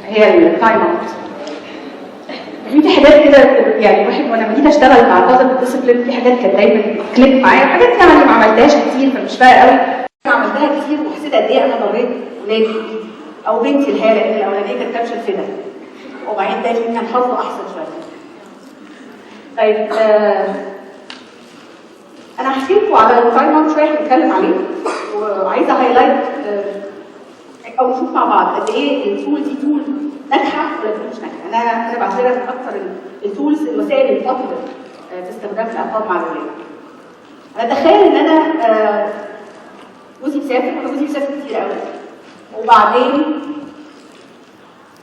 هي التايم اوت. في حاجات كده يعني الواحد وانا لما جيت اشتغل مع طاقم الديسبلين في حاجات كانت دايما كليك معايا، حاجات يعني ما عملتهاش كتير فمش فارقه قوي. انا عملتها كتير وحسيت قد ايه انا ضريت ولادي او بنتي الحقيقه، لان الاولانيه كانت كابشه في ده وبعدين تاني كان حظه احسن شويه. طيب انا هحكي لكم على التايم اوت شويه هنتكلم عليه، وعايزه هايلايت او نشوف مع بعض قد ايه التول دي تول ناجحه ولا مش ناجحه. انا بعتبرها من اكثر التولز الوسائل الافضل في استخدام الارقام مع الولاد. انا اتخيل ان انا جوزي مسافر، وانا جوزي مسافر كتير قوي، وبعدين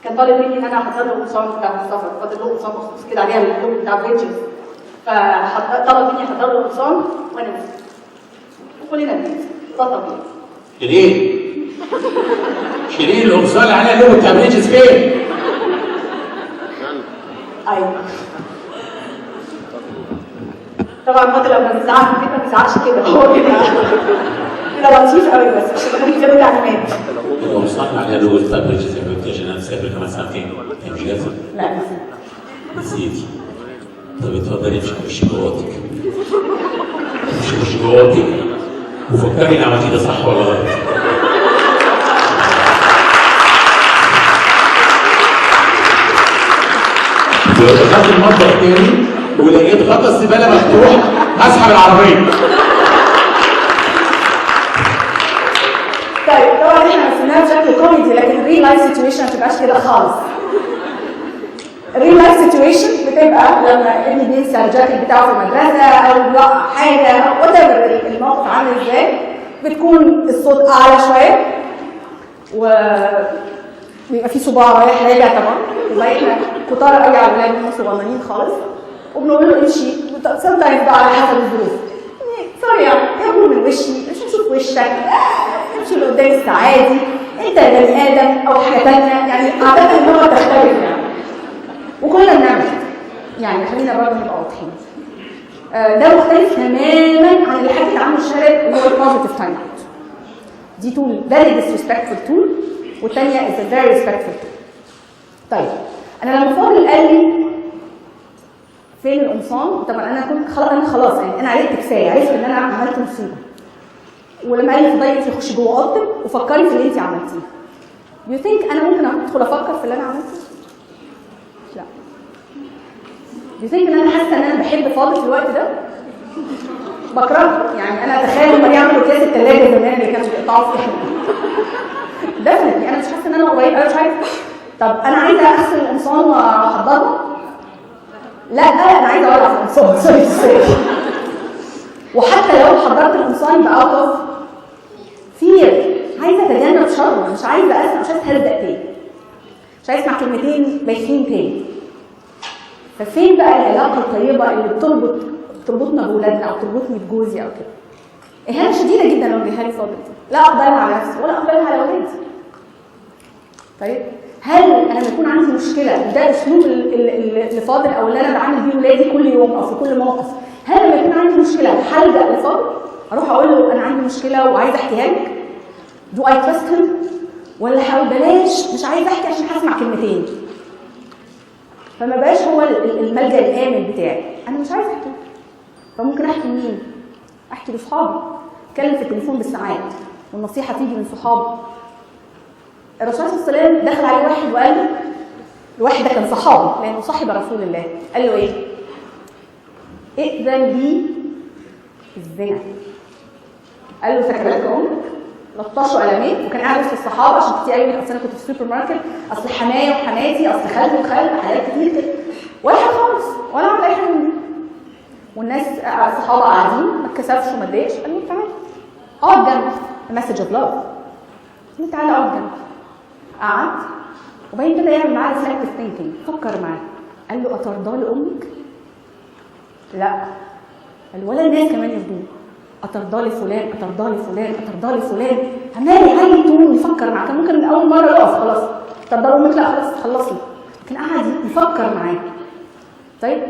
كان طالب مني ان انا احضر له القمصان بتاع السفر، فاضل له قمصان مخصوص كده عليها اللوجو بتاع بريدجز، فطلب مني احضر له القمصان وانا نسيت. وكلنا بننسى، ده طبيعي. ليه؟ شيرين القمصان اللي عليها اللوجو بتاع بريدجز فين؟ ايوه. طبعا فاضل لما بيزعق كده ما بيزعقش كده، هو كده كده لطيف قوي بس مش بيعمل تعليمات. القمصان اللي عليها اللوجو بتاع بريدجز يا بنتي عشان انا مسافر كمان ساعتين، انت مش جاهزه؟ لا نسيت. نسيتي. طب اتفضلي امشي خشي جواتك. امشي خشي جواتك وفكري ان عملتي ده صح ولا غلط. لو دخلت المطبخ تاني ولقيت غطا الزباله مفتوح هسحب العربيه. طيب طبعا احنا رسمناها بشكل كوميدي، لكن الريل لايف سيتويشن ما بتبقاش كده خالص. الريل لايف سيتويشن بتبقى لما ابني بينسى الجاكيت بتاعه في المدرسه او يوقع حاجه او وات ايفر الموقف عامل ازاي، بتكون الصوت اعلى شويه وبيبقى في صباع رايح راجع طبعا، يبقى احنا كتار قوي على الولاد هم صغننين خالص، وبنقول له امشي سام تايمز بقى على حسب الظروف. سريع اهرب من وشي، مش هشوف وشك، امشي لقدام السعادي، انت بني ادم او حاجه ثانيه، يعني عاده اللغه بتختلف يعني. وكلنا بنعمل يعني خلينا برضه نبقى واضحين. ده مختلف تماما عن اللي حكيت عنه الشارع اللي هو البوزيتيف تايم اوت. دي تول فيري ديسريسبكتفول تول، والثانيه از فيري ريسبكتفول تول. طيب انا لما فاضل قال لي فين القمصان؟ طبعا انا كنت خلاص يعني انا عرفت كفايه، عرفت ان انا عملت مصيبه. ولما قال لي فضلي تخشي جوه اوضتك وفكري في اللي انت عملتيه. يو ثينك انا ممكن ادخل افكر في اللي انا عملته؟ لا. يو ثينك ان انا حاسه ان انا بحب فاضل في الوقت ده؟ بكرهه، يعني انا اتخيل لما يعملوا كاس الثلاجه زمان اللي كانوا بيقطعوا فيها. دفنتني انا مش حاسه ان انا قريب، انا مش عارفه. طب انا عايزه اغسل القمصان واحضرها؟ لا انا عايزه اولع في القمصان، سوري. وحتى لو حضرت القمصان يبقى اوت اوف فير، عايزه اتجنب شر، مش عايزه اسمع، مش عايزه اهرب تاني، مش عايزه اسمع كلمتين بايخين تاني. ففين بقى العلاقه الطيبه اللي بتربطنا باولادنا او تربطني بجوزي او كده؟ اهانه شديده جدا لو اديها لي فاضل، لا اقبلها على نفسي ولا اقبلها على اولادي. طيب هل انا لما يكون عندي مشكله ده اسلوب اللي فاضل او اللي انا بعمل بيه ولادي كل يوم او في كل موقف، هل لما يكون عندي مشكله هلجأ لفاضل اروح اقول له انا عندي مشكله وعايزه احكيها لك؟ دو اي تراست هيم؟ ولا حاول بلاش مش عايزه احكي عشان هسمع كلمتين؟ فما بقاش هو الملجأ الامن بتاعي، انا مش عايزه احكي. فممكن احكي لمين؟ احكي لاصحابي، اتكلم في التليفون بالساعات والنصيحه تيجي من صحابي. الرسول صلى الله عليه وسلم دخل عليه واحد وقال له، الواحد ده كان صحابي لانه صاحب رسول الله، قال له ايه؟ ائذن لي الزنا. قال له فاكر لك امك؟ لطشوا قلمين، وكان قاعد وسط الصحابه عشان كتير قوي، اصل انا كنت في السوبر ماركت، اصل حمايه وحماتي، اصل خالتي وخال، حاجات كتير كده، ولا حاجه خالص ولا عمل اي حاجه من دي. والناس الصحابه قاعدين ما اتكسفش وما اتضايقش، قال له تعالى اقعد جنبي، مسج اوف لاف، قال له تعالى اقعد جنبي. قعد وبعدين كده يعمل معاه ريفلكتيف ثينكينج، فكر معاه، قال له اترضى لامك؟ لا. قال ولا الناس كمان يرضوه. اترضى لفلان، اترضى لفلان، اترضى لفلان، عمال يعين طول يفكر معاه، كان ممكن من اول مره يقف خلاص اترضى لامك، لا خلاص خلصي، لكن قعد يفكر معاه. طيب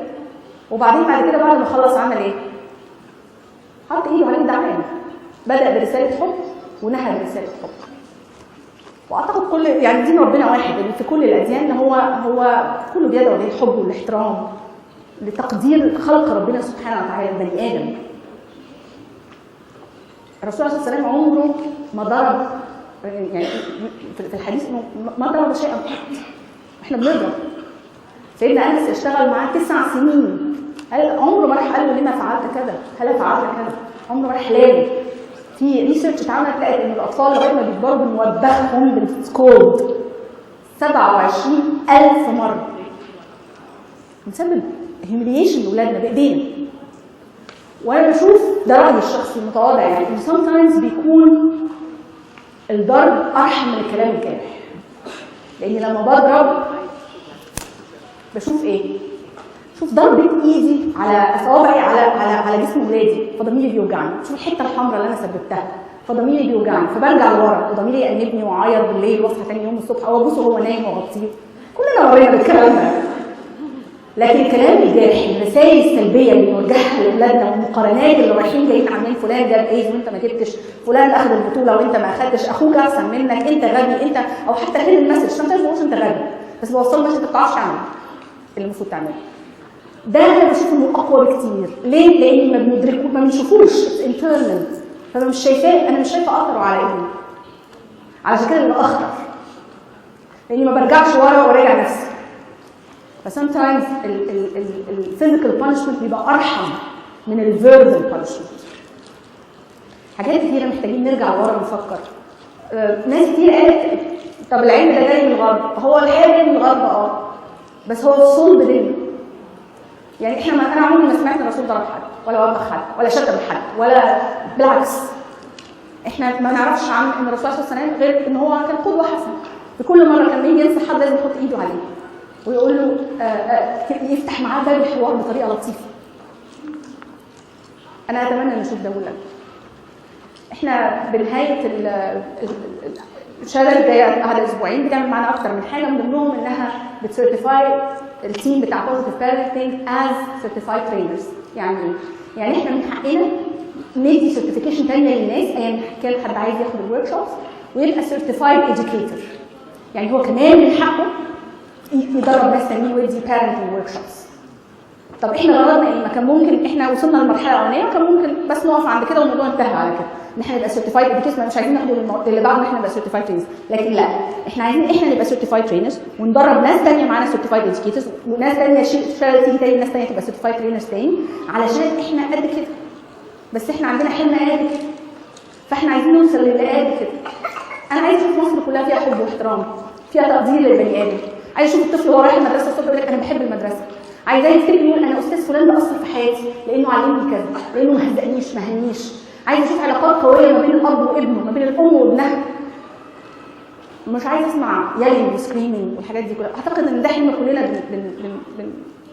وبعدين بعد كده بعد ما خلص عمل ايه؟ حط ايده عليه دعانه، بدا برساله حب ونهى برساله حب. واعتقد كل يعني دين ربنا واحد، يعني في كل الاديان هو كله بيدعو للحب والاحترام، لتقدير خلق ربنا سبحانه وتعالى البني ادم. الرسول عليه الصلاه والسلام عمره ما ضرب، يعني في الحديث انه ما ضرب شيئا قط. احنا بنضرب. سيدنا انس اشتغل معاه 9 سنين، عمره ما راح قال له لما فعلت كذا، هل فعلت كذا، عمره ما راح لامه. في ريسيرش اتعملت لقت ان الاطفال لغايه ما بيكبروا بنوبخهم بالسكولد 27,000 مره. بنسبب هيوميليشن لاولادنا بايدينا. وانا بشوف ده رايي الشخصي المتواضع، يعني ان sometimes بيكون الضرب ارحم من الكلام الجارح. لان لما بضرب بشوف ايه؟ شوف ضربة ايدي على اصابعي على جسم ولادي فضميري بيوجعني، شوف الحته الحمراء اللي انا سببتها فضميري بيوجعني، فبرجع لورا وضميري يأنبني واعيط بالليل واصحى تاني يوم الصبح او ابوسه وهو نايم واغطيه. كلنا مرينا بالكلام ده. لكن الكلام الجارح، الرسائل السلبيه اللي بنوجهها لاولادنا والمقارنات اللي رايحين جايين عاملين فلان جاب ايه وانت ما جبتش، فلان اخذ البطوله وانت ما اخذتش، اخوك احسن منك، انت غبي، انت، او حتى غير المسج، ما بقولش انت غبي بس بوصل مسج انت ما بتعرفش تعمل اللي المفروض تعمله. ده انا بشوف انه اقوى بكتير. ليه؟ لان ما بندركوش، ما بنشوفوش انترنال، فانا مش شايفاه، انا مش شايفه اثره على ابني. علشان كده اللي اخطر، لاني ما برجعش ورا وراجع نفسي. فسمتايمز الفيزيكال بانشمنت بيبقى ارحم من الفيربال بانشمنت. حاجات كتيره محتاجين نرجع ورا نفكر. ناس كتير قالت طب العلم ده جاي من الغرب، هو الحقيقه جاي من الغرب بس هو الصلب دين. يعني احنا انا عمري ما سمعت الرسول ضرب حد ولا وبخ حد ولا شتم حد ولا بالعكس. احنا ما نعرفش عن ان الرسول صلى الله عليه وسلم غير ان هو كان قدوه حسنه. في كل مره كان يجي ينصح حد لازم يحط ايده عليه ويقول له يفتح معاه باب الحوار بطريقه لطيفه. انا اتمنى نشوف ده ولاد. احنا بنهايه الشهاده الجايه بعد اسبوعين بتعمل معانا اكتر من حاجه، من ضمنهم انها بتسيرتيفاي التيم بتاع بوزيتيف بارنتنج از سيرتيفايد ترينرز. يعني ايه؟ يعني احنا من حقنا ندي سيرتيفيكيشن ثانيه للناس ايا كان حد عايز ياخد الورك شوبس ويبقى سيرتيفايد اديوكيتور. يعني هو كمان من حقه يدرب ناس ثانيين ويدي بارنتنج ورك شوبس. طب احنا غلطنا ايه؟ ما كان ممكن احنا وصلنا للمرحله الاولانيه وكان ممكن بس نقف عند كده والموضوع انتهى على كده، ان احنا نبقى سيرتيفايد اديوكيتور. مش عايزين ناخد اللي بعد ما احنا نبقى سيرتيفايد ترينرز، لكن لا، احنا عايزين احنا نبقى سيرتيفايد ترينرز وندرب ناس ثانيه معانا سيرتيفايد اديوكيتورز، وناس ثانيه تيجي تاني ناس ثانيه تبقى سيرتيفايد ترينرز تاني، علشان احنا قد كده. بس احنا عندنا حلم قد كده، فاحنا عايزين نوصل للي قد كده. انا عايز اشوف مصر كلها فيها حب واحترام، فيها تقدير للبني ادم. عايز اشوف الطفل وهو رايح المدرسه الصبح يقول لك انا بحب المدرسه. عايزاه يفتكر يقول انا استاذ فلان ده اثر في حياتي لانه علمني كذا، لانه ما هزقنيش ما هنيش. عايز اشوف علاقات قويه ما بين الاب وابنه، ما بين الام وابنها. مش عايز اسمع يلي وسكريمينج والحاجات دي كلها. اعتقد ان ده حلم كلنا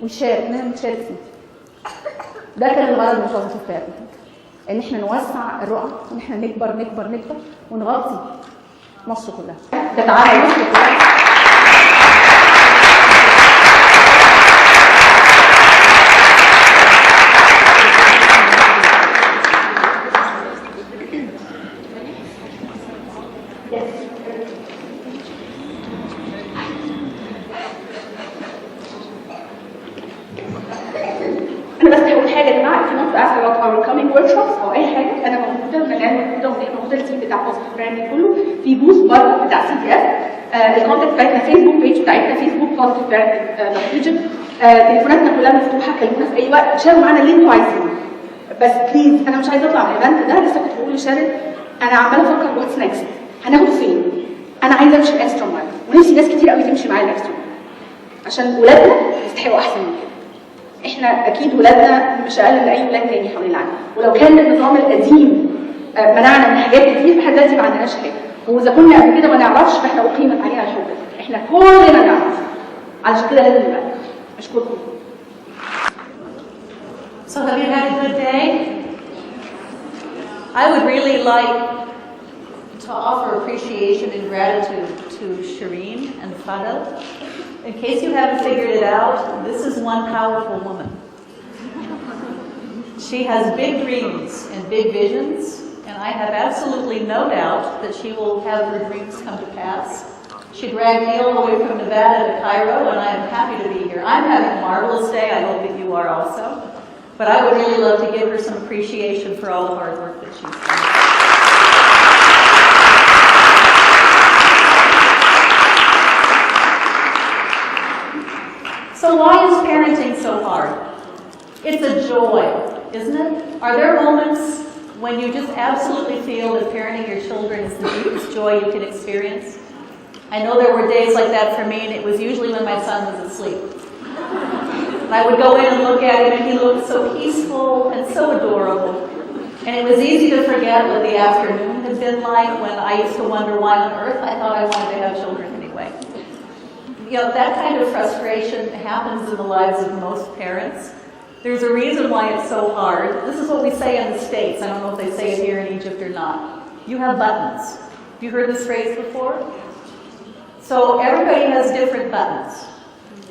بنشارك فيه. ده كان الغرض من بوزيتيف بارنتنج، ان احنا نوسع الرؤى، ان احنا نكبر نكبر نكبر ونغطي مصر كلها، تتعامل مصر كلها. او اي حاجه انا موجوده، المكان موجوده وهي موجوده، التيم بتاع بوزيتيف براندنج كله في بوث بره بتاع سي دي اف. الكونتاكت بتاعتنا فيسبوك بيج بتاعتنا فيسبوك بوزيتيف براندنج ايجيبت. تليفوناتنا كلها مفتوحه، كلمونا في اي وقت، شاركوا معانا اللي انتوا عايزينه. بس بليز انا مش عايزه اطلع من الايفنت ده. لسه كنت بقول لشارل انا عماله افكر واتس نكست، هناخده فين؟ انا عايزه امشي الاكسترا مايل، ونفسي ناس كتير قوي تمشي معايا الاكسترا مايل عشان ولادنا يستحقوا احسن من كده. احنا اكيد ولادنا مش اقل من اي ولاد تاني حوالين العالم، ولو كان النظام القديم منعنا من حاجات كتير فاحنا دلوقتي ما عندناش حاجه، واذا كنا قبل كده ما نعرفش فاحنا اقيمت علينا الحجه. احنا كلنا نعرف، علشان كده لازم نبقى. اشكركم. So have you had a good day? I would really like to offer appreciation and gratitude to Shireen and Fadel. In case you haven't figured it out, this is one powerful woman. She has big dreams and big visions, and I have absolutely no doubt that she will have her dreams come to pass. She dragged me all the way from Nevada to Cairo, and I am happy to be here. I'm having a marvelous day. I hope that you are also. But I would really love to give her some appreciation for all the hard work that she's done. So why is parenting so hard? It's a joy, isn't it? Are there moments when you just absolutely feel that parenting your children is the deepest joy you can experience? I know there were days like that for me, and it was usually when my son was asleep. And I would go in and look at him, and he looked so peaceful and so adorable. And it was easy to forget what the afternoon had been like when I used to wonder why on earth I thought I wanted to have children anyway. You know, that kind of frustration happens in the lives of most parents. There's a reason why it's so hard. This is what we say in the States. I don't know if they say it here in Egypt or not. You have buttons. Have you heard this phrase before? So everybody has different buttons.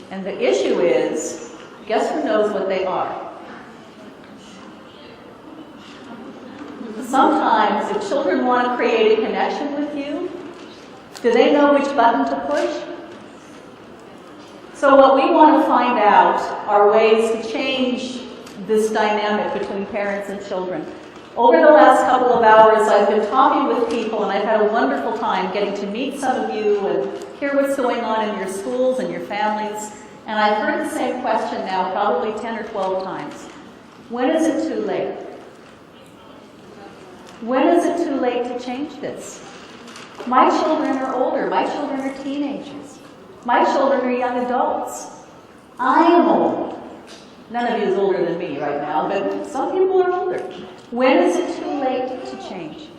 And the issue is, guess who knows what they are? Sometimes, if children want to create a connection with you, do they know which button to push? So what we want to find out are ways to change this dynamic between parents and children. Over the last couple of hours, I've been talking with people, and I've had a wonderful time getting to meet some of you and hear what's going on in your schools and your families. And I've heard the same question now probably 10 or 12 times. When is it too late? When is it too late to change this? My children are older. My children are teenagers. My children are young adults. I am old. None of you is older than me right now, but some people are older. When is it too late to change?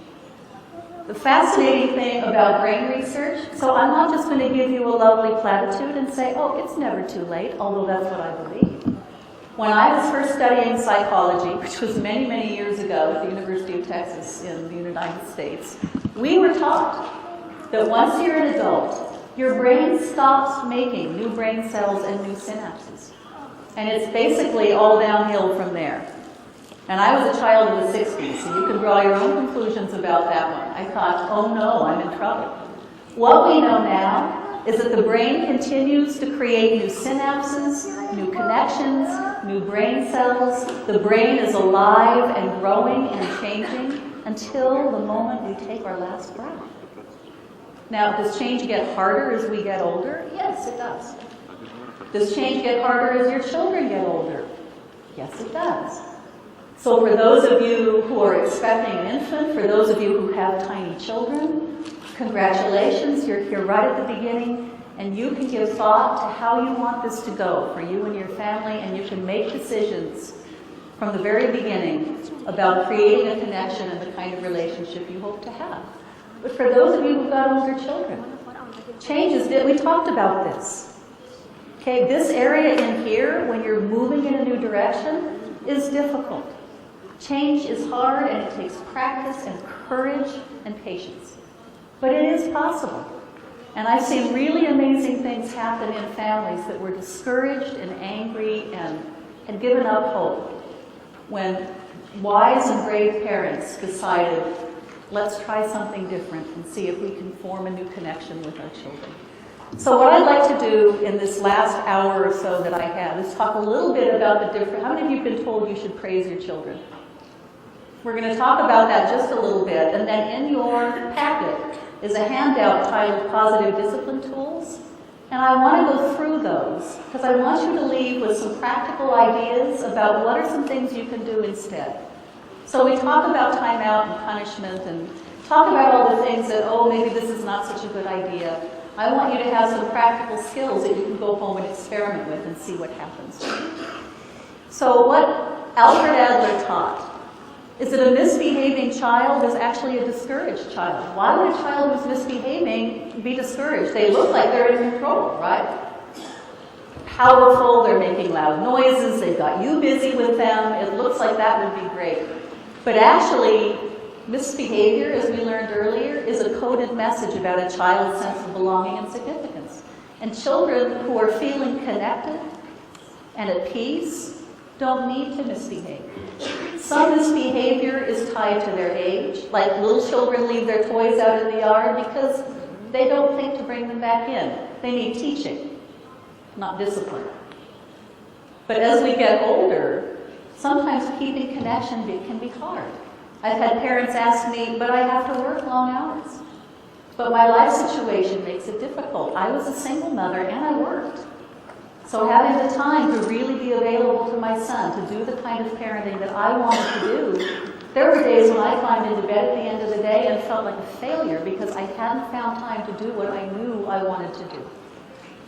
The fascinating thing about brain research, so I'm not just going to give you a lovely platitude and say, oh, it's never too late, although that's what I believe. When I was first studying psychology, which was many, many years ago at the University of Texas in the United States, we were taught that once you're an adult, your brain stops making new brain cells and new synapses. And it's basically all downhill from there. And I was a child of the 60s, so you can draw your own conclusions about that one. I thought, oh no, I'm in trouble. What we know now is that the brain continues to create new synapses, new connections, new brain cells. The brain is alive and growing and changing until the moment we take our last breath. Now, does change get harder as we get older? Yes, it does. Does change get harder as your children get older? Yes, it does. So for those of you who are expecting an infant, for those of you who have tiny children, congratulations, you're here right at the beginning, and you can give thought to how you want this to go for you and your family, and you can make decisions from the very beginning about creating a connection and the kind of relationship you hope to have. But for those of you who've got older children, changes, we talked about this. Okay, this area in here, when you're moving in a new direction, is difficult. Change is hard, and it takes practice and courage and patience. But it is possible. And I've seen really amazing things happen in families that were discouraged and angry and had given up hope when wise and brave parents decided, let's try something different and see if we can form a new connection with our children. So what I'd like to do in this last hour or so that I have is talk a little bit about the different, how many of you have been told you should praise your children? We're going to talk about that just a little bit, and then in your packet is a handout titled Positive Discipline Tools, and I want to go through those because I want you to leave with some practical ideas about what are some things you can do instead. So we talk about timeout and punishment and talk about all the things that, oh, maybe this is not such a good idea. I want you to have some practical skills that you can go home and experiment with and see what happens. So what Alfred Adler taught is that a misbehaving child is actually a discouraged child. Why would a child who's misbehaving be discouraged? They look like they're in control, right? Powerful, they're making loud noises, they've got you busy with them. It looks like that would be great. But actually, misbehavior, as we learned earlier, is a coded message about a child's sense of belonging and significance. And children who are feeling connected and at peace don't need to misbehave. Some misbehavior is tied to their age, like little children leave their toys out in the yard because they don't think to bring them back in. They need teaching, not discipline. But as we get older, sometimes keeping connection can be hard. I've had parents ask me, but I have to work long hours. But my life situation makes it difficult. I was a single mother and I worked. So having the time to really be available to my son, to do the kind of parenting that I wanted to do, there were days when I climbed into bed at the end of the day and felt like a failure because I hadn't found time to do what I knew I wanted to do.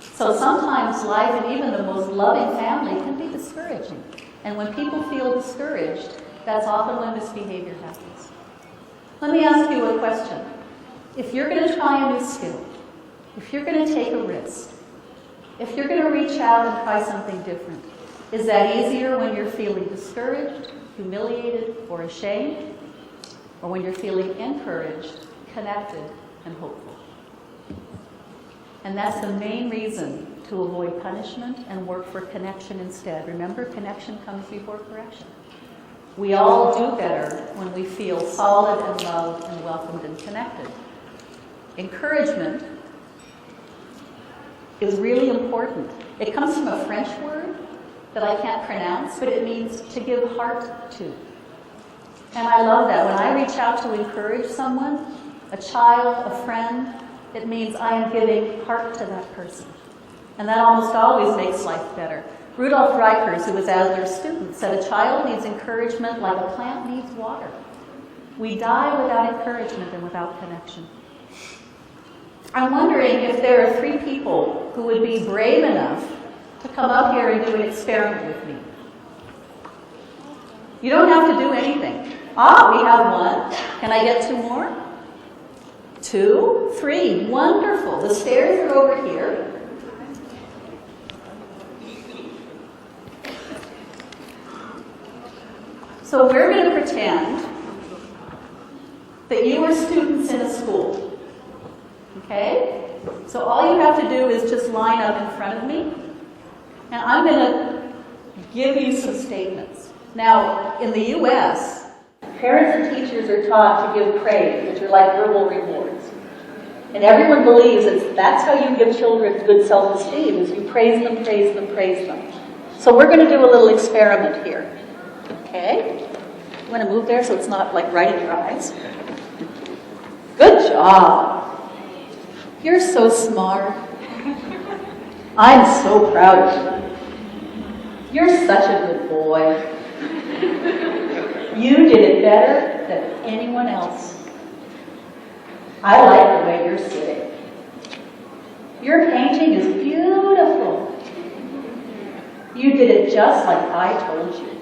So sometimes life and even the most loving family can be discouraging. And when people feel discouraged, that's often when misbehavior happens. Let me ask you a question. If you're going to try a new skill, if you're going to take a risk, if you're going to reach out and try something different, is that easier when you're feeling discouraged, humiliated, or ashamed? Or when you're feeling encouraged, connected, and hopeful? And that's the main reason to avoid punishment and work for connection instead. Remember, connection comes before correction. We all do better when we feel solid and loved and welcomed and connected. Encouragement is really important. It comes from a French word that I can't pronounce, but it means to give heart to. And I love that. When I reach out to encourage someone, a child, a friend, it means I am giving heart to that person. And that almost always makes life better. Rudolf Reichers, who was Adler's student, said a child needs encouragement like a plant needs water. We die without encouragement and without connection. I'm wondering if there are 3 people who would be brave enough to come up here and do an experiment with me. You don't have to do anything. We have 1. Can I get 2 more? 2, 3, wonderful. The stairs are over here. So we're going to pretend that you are students in a school. Okay? So all you have to do is just line up in front of me, and I'm going to give you some statements. Now, in the U.S., parents and teachers are taught to give praise, which are like verbal rewards. And everyone believes that's how you give children good self-esteem, is you praise them, praise them, praise them. So we're going to do a little experiment here. Okay? I'm going to move there so it's not like right in your eyes. Good job. You're so smart. I'm so proud of you. You're such a good boy. You did it better than anyone else. I like the way you're sitting. Your painting is beautiful. You did it just like I told you.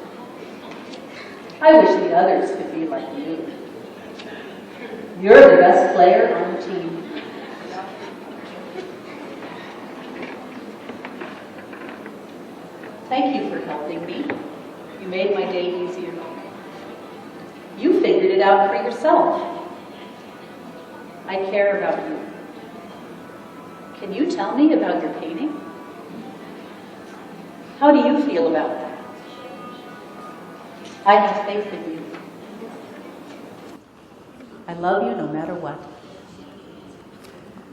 I wish the others could be like you. You're the best player on the team. Thank you for helping me. You made my day easier. You figured it out for yourself. I care about you. Can you tell me about your painting? How do you feel about that? I have faith in you. I love you no matter what.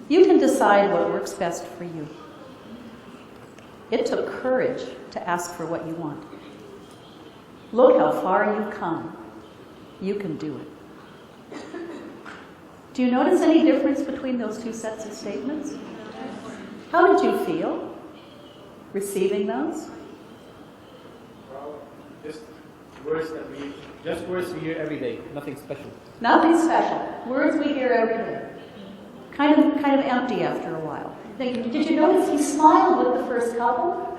You can decide what works best for you. It took courage to ask for what you want. Look how far you've come. You can do it. Do you notice any difference between those 2 sets of statements? How did you feel receiving those? Well, just words we hear every day. Nothing special. Nothing special. Words we hear every day. Kind of empty after a while. Did you notice he smiled with the first couple?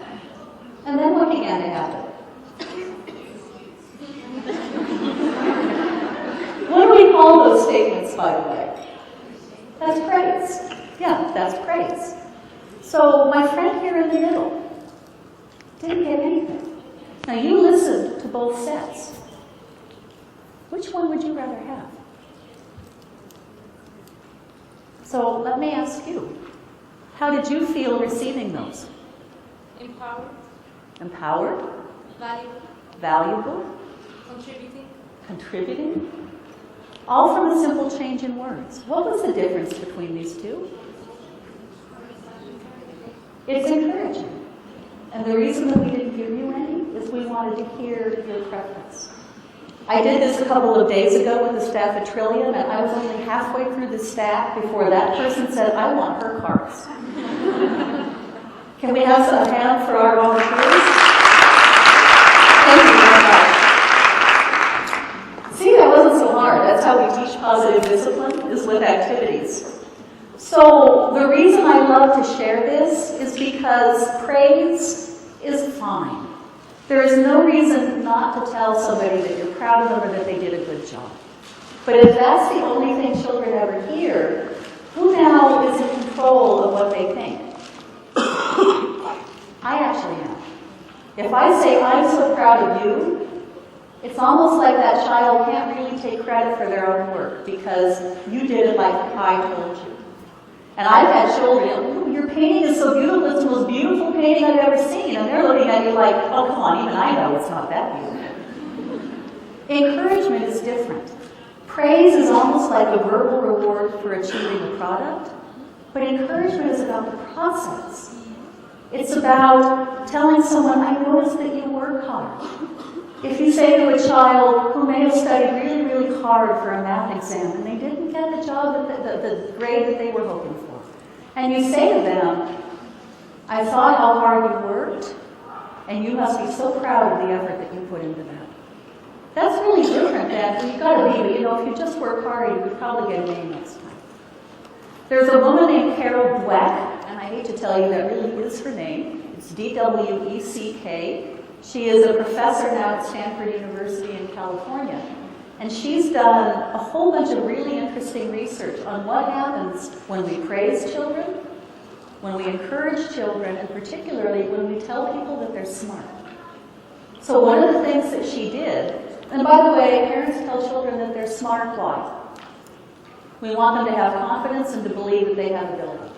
And then what began to happen? What do we call those statements, by the way? That's praise. Yeah, that's praise. So my friend here in the middle didn't get anything. Now you listened to both sets. Which one would you rather have? So let me ask you, how did you feel receiving those? Empowered. Empowered? Valuable. Valuable? Contributing. Contributing? All from a simple change in words. What was the difference between these two? It's encouraging. And the reason that we didn't give you any is we wanted to hear your preference. I did this a couple of days ago with the staff at Trillium, and I was only halfway through the stack before that person said, I want her cards. Can we have some hand for our volunteers? Thank you very much. See, that wasn't so hard. That's how we teach positive discipline, is with activities. So the reason I love to share this is because praise is fine. There is no reason not to tell somebody that you're proud of them or that they did a good job. But if that's the only thing children ever hear, who now is in control of what they think? I actually am. If I say, I'm so proud of you, it's almost like that child can't really take credit for their own work because you did it like I told you. And I've had children, oh, your painting is so beautiful, it's the most beautiful painting I've ever seen. And they're looking at you like, oh, come on, even I know it's not that beautiful. Encouragement is different. Praise is almost like a verbal reward for achieving a product, but encouragement is about the process. It's about telling someone, I noticed that you work hard. If you say to a child who may have studied really, really hard for a math exam and they didn't get the job, the grade that they were hoping for, and you say to them, I saw how hard you worked, and you must be so proud of the effort that you put into that. That's really different than, you've got to be, but if you just work hard, you would probably get an A next time. There's a woman named Carol Dweck, and I hate to tell you that really is her name. It's D-W-E-C-K. She is a professor now at Stanford University in California. And she's done a whole bunch of really interesting research on what happens when we praise children, when we encourage children, and particularly when we tell people that they're smart. So one of the things that she did, and by the way, parents tell children that they're smart, why? We want them to have confidence and to believe that they have ability.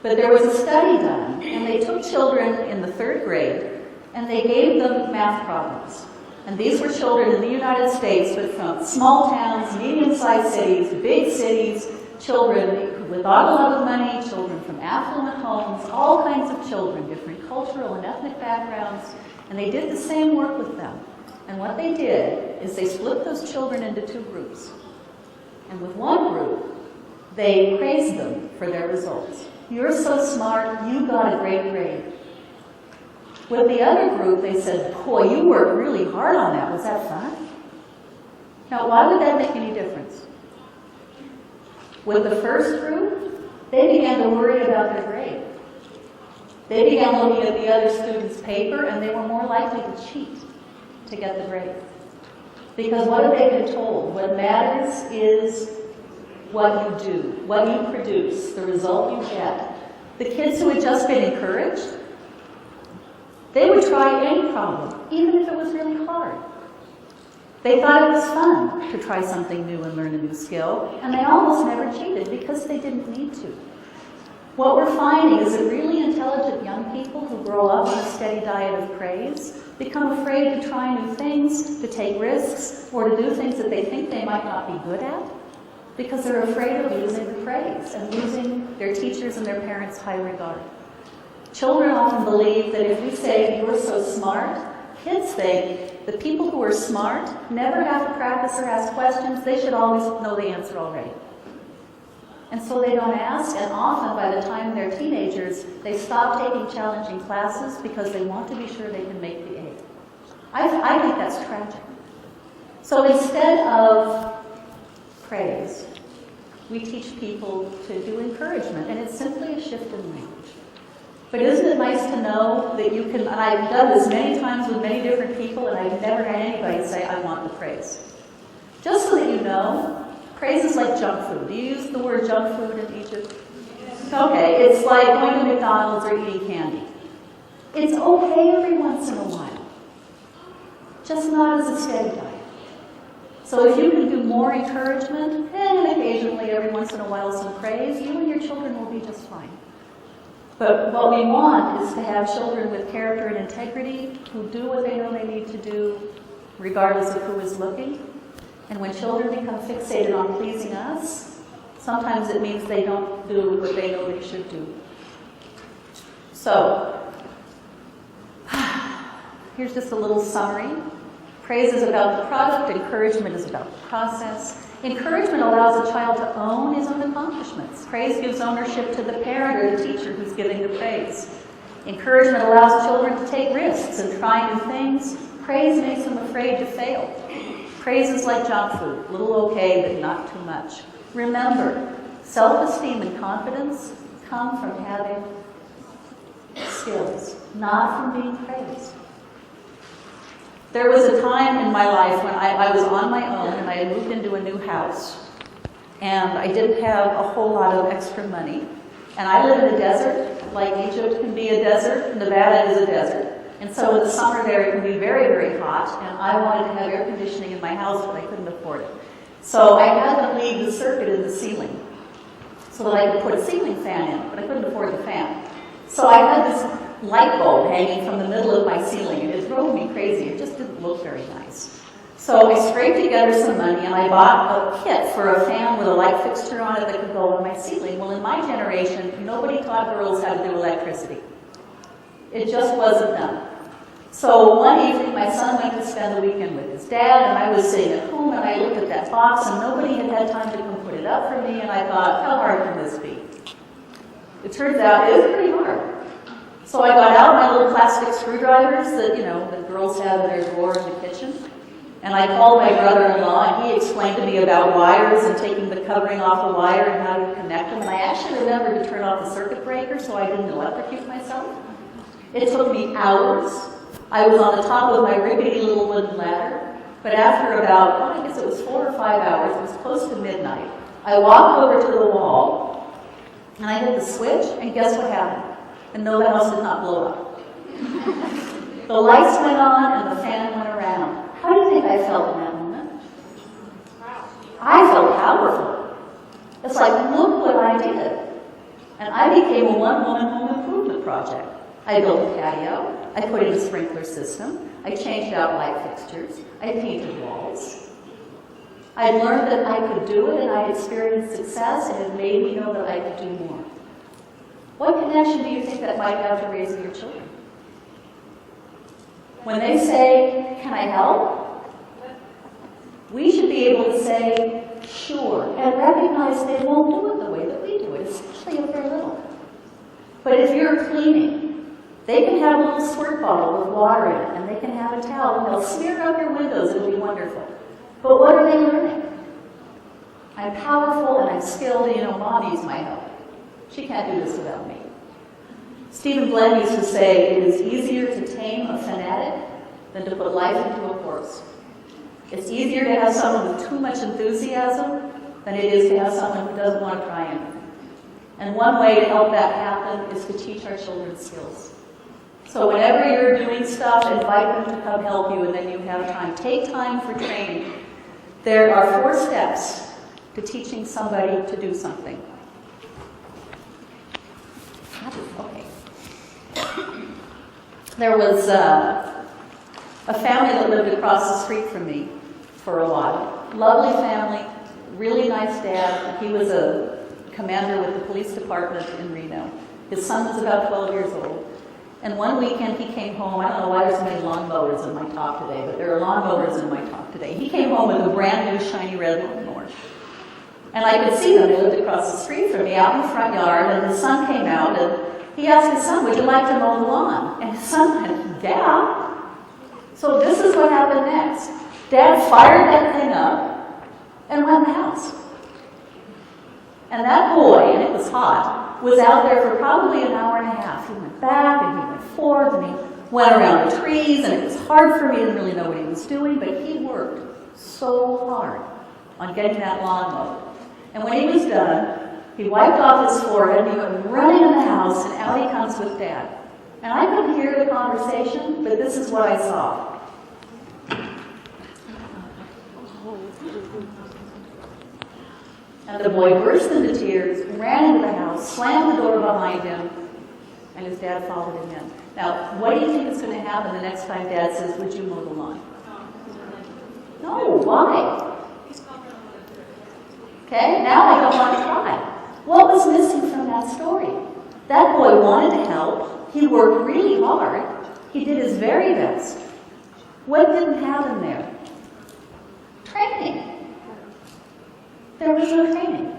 But there was a study done, and they took children in the 3rd grade, and they gave them math problems. And these were children in the United States, but from small towns, medium-sized cities, big cities, children without a lot of money, children from affluent homes, all kinds of children, different cultural and ethnic backgrounds, and they did the same work with them. And what they did is they split those children into 2 groups. And with one group, they praised them for their results. You're so smart, you got a great grade. With the other group, they said, boy, you worked really hard on that. Was that fun? Now, why would that make any difference? With the first group, they began to worry about their grade. They began looking at the other students' paper, and they were more likely to cheat to get the grade. Because what have they been told? What matters is what you do, what you produce, the result you get. The kids who had just been encouraged, they would try any problem, even if it was really hard. They thought it was fun to try something new and learn a new skill, and they almost never cheated because they didn't need to. What we're finding is that really intelligent young people who grow up on a steady diet of praise become afraid to try new things, to take risks, or to do things that they think they might not be good at, because they're afraid of losing the praise and losing their teachers' and their parents' high regard. Children often believe that if we say, you're so smart, kids think the people who are smart never have to practice or ask questions. They should always know the answer already. And so they don't ask, and often by the time they're teenagers, they stop taking challenging classes because they want to be sure they can make the A. I think that's tragic. So instead of praise, we teach people to do encouragement, and it's simply a shift in language. But isn't it nice to know that you can, and I've done this many times with many different people, and I've never had anybody say, I want the praise. Just so that you know, praise is like junk food. Do you use the word junk food in Egypt? Okay, it's like going to McDonald's or eating candy. It's okay every once in a while, just not as a steady diet. So if you can do more encouragement, and occasionally every once in a while some praise, you and your children will be just fine. But what we want is to have children with character and integrity who do what they know they need to do, regardless of who is looking. And when children become fixated on pleasing us, sometimes it means they don't do what they know they should do. So, here's just a little summary. Praise is about the product, encouragement is about the process. Encouragement allows a child to own his own accomplishments. Praise gives ownership to the parent or the teacher who's giving the praise. Encouragement allows children to take risks and try new things. Praise makes them afraid to fail. Praise is like junk food, a little okay, but not too much. Remember, self-esteem and confidence come from having skills, not from being praised. There was a time in my life when I was on my own and I had moved into a new house. And I didn't have a whole lot of extra money. And I live in the desert, like Egypt can be a desert, Nevada is a desert. And so in the summer there it can be very, very hot, and I wanted to have air conditioning in my house, but I couldn't afford it. So I had them leave the circuit in the ceiling so that I could put a ceiling fan in, but I couldn't afford the fan. So I had this light bulb hanging from the middle of my ceiling, and it drove me crazy. It just didn't look very nice. So I scraped together some money, and I bought a kit for a fan with a light fixture on it that could go on my ceiling. Well, in my generation, nobody taught girls how to do electricity. It just wasn't done. So one evening, my son went to spend the weekend with his dad, and I was sitting at home, and I looked at that box, and nobody had had time to come put it up for me, and I thought, how hard can this be? It turns out it was pretty hard. So I got out my little plastic screwdrivers that, that girls have in their drawer in the kitchen, and I called my brother-in-law, and he explained to me about wires and taking the covering off the wire and how to connect them, and I actually remembered to turn off the circuit breaker so I didn't electrocute myself. It took me hours. I was on the top of my rickety little wooden ladder, but after about, I guess it was 4 or 5 hours, it was close to midnight, I walked over to the wall, and I hit the switch, and guess what happened? And no, the house did not blow up. The lights went on, and the fan went around. How do you think I felt in that moment? I felt powerful. It's like, look what I did. And I became a one-woman home improvement project. I built a patio, I put in a sprinkler system, I changed out light fixtures, I painted walls. I learned that I could do it, and I experienced success, and it made me know that I could do more. What connection do you think that might have to raising your children? When they say, can I help? We should be able to say, sure, and recognize they won't do it the way that we do it, especially if they're little. But if you're cleaning, they can have a little squirt bottle with water in it, and they can have a towel, and they'll smear up your windows. It'll be wonderful. But what are they learning? I'm powerful and I'm skilled. Mom needs my help. She can't do this without me. Stephen Glenn used to say, it is easier to tame a fanatic than to put life into a horse. It's easier to have someone with too much enthusiasm than it is to have someone who doesn't want to try anything. And one way to help that happen is to teach our children skills. So whenever you're doing stuff, invite them to come help you, and then you have time. Take time for training. There are 4 steps to teaching somebody to do something. Okay. There was a family that lived across the street from me for a while. Lovely family, really nice dad. He was a commander with the police department in Reno. His son was about 12 years old. And one weekend he came home. I don't know why there's so many lawnmowers in my talk today, but there are lawnmowers in my talk today. He came home with a brand new shiny red lawnmower. And I could see them. They lived across the street from me out in the front yard, and his son came out, and he asked his son, would you like to mow the lawn? And his son went, yeah. So this is what happened next. Dad fired that thing up and went in the house. And that boy, and it was hot, was out there for probably an hour and a half. He went back, and he went forth, and he went around the trees, and it was hard for me. I didn't really know what he was doing, but he worked so hard on getting that lawn mowed. And when he was done, he wiped off his forehead, and he went running in the house, and out he comes with Dad. And I couldn't hear the conversation, but this is what I saw. And the boy burst into tears, ran into the house, slammed the door behind him, and his dad followed him in. Now, what do you think is going to happen the next time Dad says, would you mow the lawn? Why? Okay, now I don't want to try. What was missing from that story? That boy wanted to help. He worked really hard. He did his very best. What didn't happen there? Training. There was no training.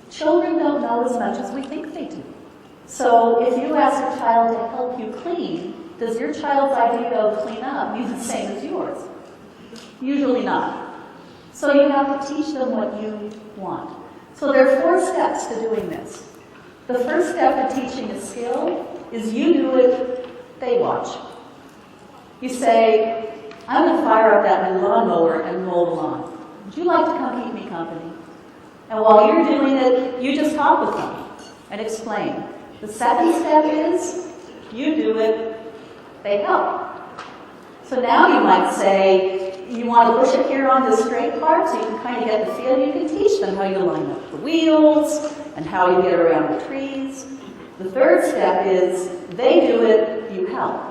Children don't know as much as we think they do. So if you ask a child to help you clean, does your child's idea of clean up mean the same as yours? Usually not. So you have to teach them what you want. So there are 4 steps to doing this. The first step to teaching a skill is you do it, they watch. You say, I'm going to fire up that new lawnmower and mow the lawn. Would you like to come keep me company? And while you're doing it, you just talk with them and explain. The second step is you do it, they help. So now you might say, you want to push it here on this straight part so you can kind of get the feel. You can teach them how you line up the wheels and how you get around the trees. The third step is they do it, you help.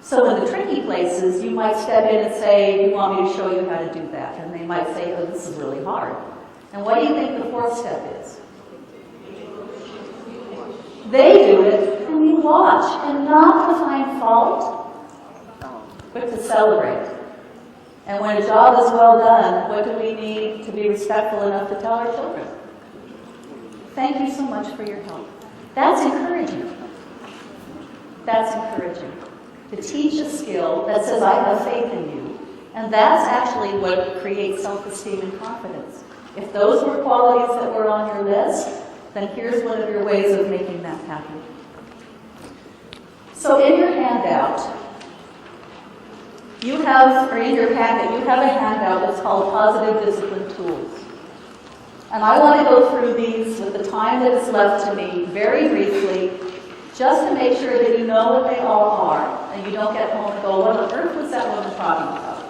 So in the tricky places, you might step in and say, you want me to show you how to do that? And they might say, oh, this is really hard. And what do you think the 4th step is? They do it, and you watch, and not to find fault, but to celebrate. And when a job is well done, what do we need to be respectful enough to tell our children? Thank you so much for your help. That's encouraging. That's encouraging. To teach a skill that says, I have faith in you. And that's actually what creates self-esteem and confidence. If those were qualities that were on your list, then here's one of your ways of making that happen. So in your handout, you have, or in your packet, you have a handout that's called Positive Discipline Tools. And I want to go through these with the time that is left to me very briefly, just to make sure that you know what they all are, and you don't get home and go, what on earth was that woman talking about?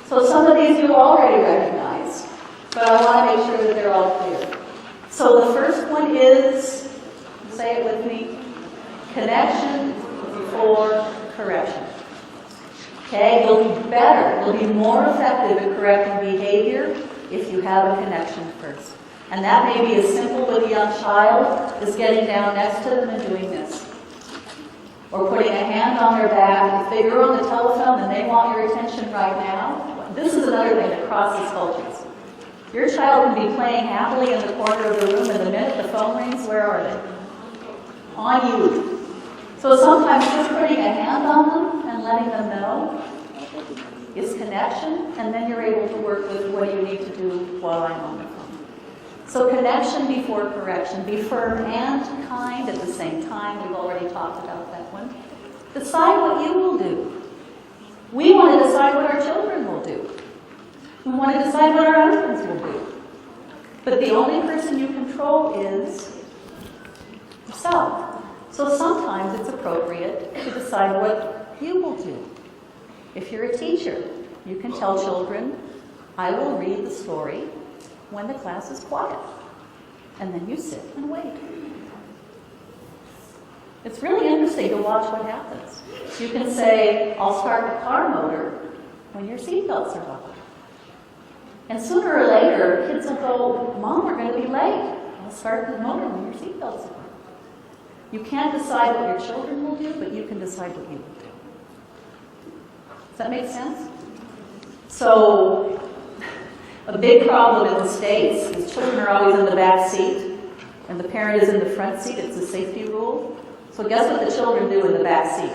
So some of these you already recognize, but I want to make sure that they're all clear. So the first one is, say it with me, connection before correction. Okay, you'll be better, you'll be more effective at correcting behavior if you have a connection first. And that may be as simple with a young child as getting down next to them and doing this. Or putting a hand on their back. If they're on the telephone and they want your attention right now, this is another thing that crosses cultures. Your child can be playing happily in the corner of the room, and the minute the phone rings, where are they? On you. So sometimes just putting a hand on them and letting them know is connection, and then you're able to work with what you need to do while I'm on the phone. So connection before correction. Be firm and kind at the same time. We've already talked about that one. Decide what you will do. We want to decide what our children will do. We want to decide what our husbands will do. But the only person you control is yourself. So sometimes it's appropriate to decide what you will do. If you're a teacher, you can tell children, I will read the story when the class is quiet. And then you sit and wait. It's really interesting to watch what happens. You can say, I'll start the car motor when your seatbelts are on. And sooner or later, kids will go, Mom, we're going to be late. I'll start the motor when your seatbelts are on. You can't decide what your children will do, but you can decide what you will do. Does that make sense? So, a big problem in the States is children are always in the back seat, and the parent is in the front seat. It's a safety rule. So guess what the children do in the back seat?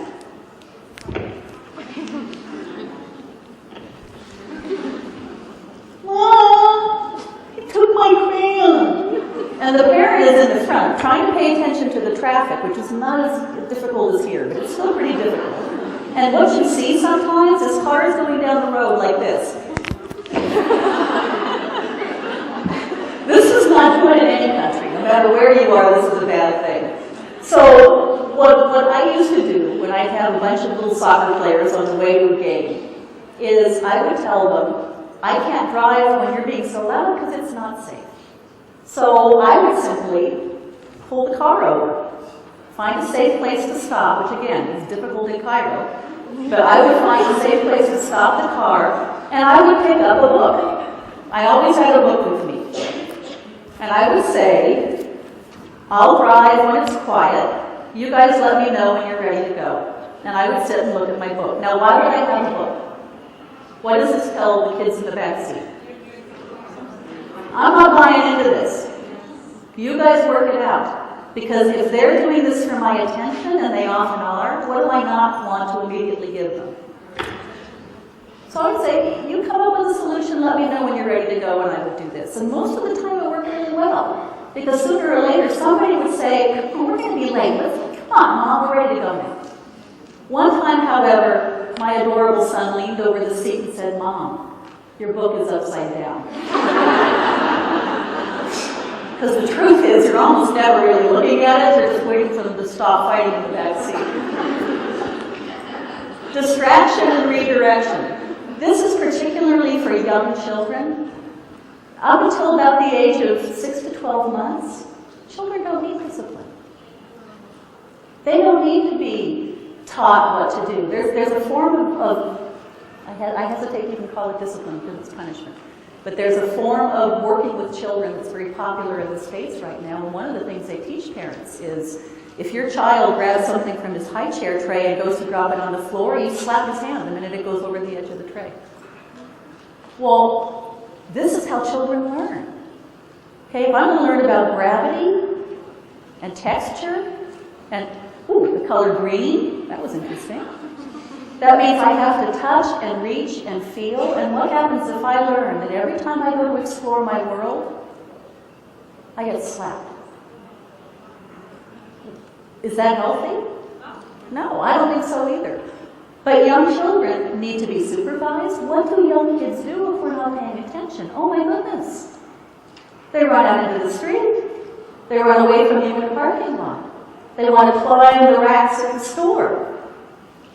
Mom, he took my crayon. And the parent is in the front, trying to pay attention to the traffic, which is not as difficult as here, but it's still pretty difficult. And what you see sometimes is cars going down the road like this. This is not good in any country. No matter where you are, this is a bad thing. So what I used to do when I'd have a bunch of little soccer players on the way to a game is I would tell them, I can't drive when you're being so loud because it's not safe. So I would simply pull the car over, find a safe place to stop, which again is difficult in Cairo, but I would find a safe place to stop the car, And I would pick up a book. I always had a book with me. And I would say, I'll drive when it's quiet. You guys let me know when you're ready to go. And I would sit and look at my book. Now, why would I have a book? What does this tell the kids in the back seat? I'm not buying into this. You guys work it out. Because if they're doing this for my attention, and they often are, what do I not want to immediately give them? So I would say, you come up with a solution, let me know when you're ready to go, and I would do this. And most of the time it worked really well. Because sooner or later, somebody would say, oh, we're going to be late. Come on, Mom, we're ready to go now. One time, however, my adorable son leaned over the seat and said, Mom, your book is upside down. Because the truth is, you're almost never really looking at it, you're just waiting for them to stop fighting in the back seat. Distraction and redirection. This is particularly for young children. Up until about the age of 6 to 12 months, children don't need discipline. They don't need to be taught what to do. There's a form of I hesitate to even call it discipline because it's punishment. But there's a form of working with children that's very popular in the States right now. And one of the things they teach parents is if your child grabs something from his high chair tray and goes to drop it on the floor, you slap his hand the minute it goes over the edge of the tray. Well, this is how children learn. Okay, if I'm going to learn about gravity and texture and, the color green, that was interesting. That means I have to touch and reach and feel. And what happens if I learn that every time I go to explore my world, I get slapped? Is that healthy? No, I don't think so either. But young children need to be supervised. What do young kids do if we're not paying attention? Oh my goodness. They run out into the street. They run away from you in a parking lot. They want to climb the racks at the store.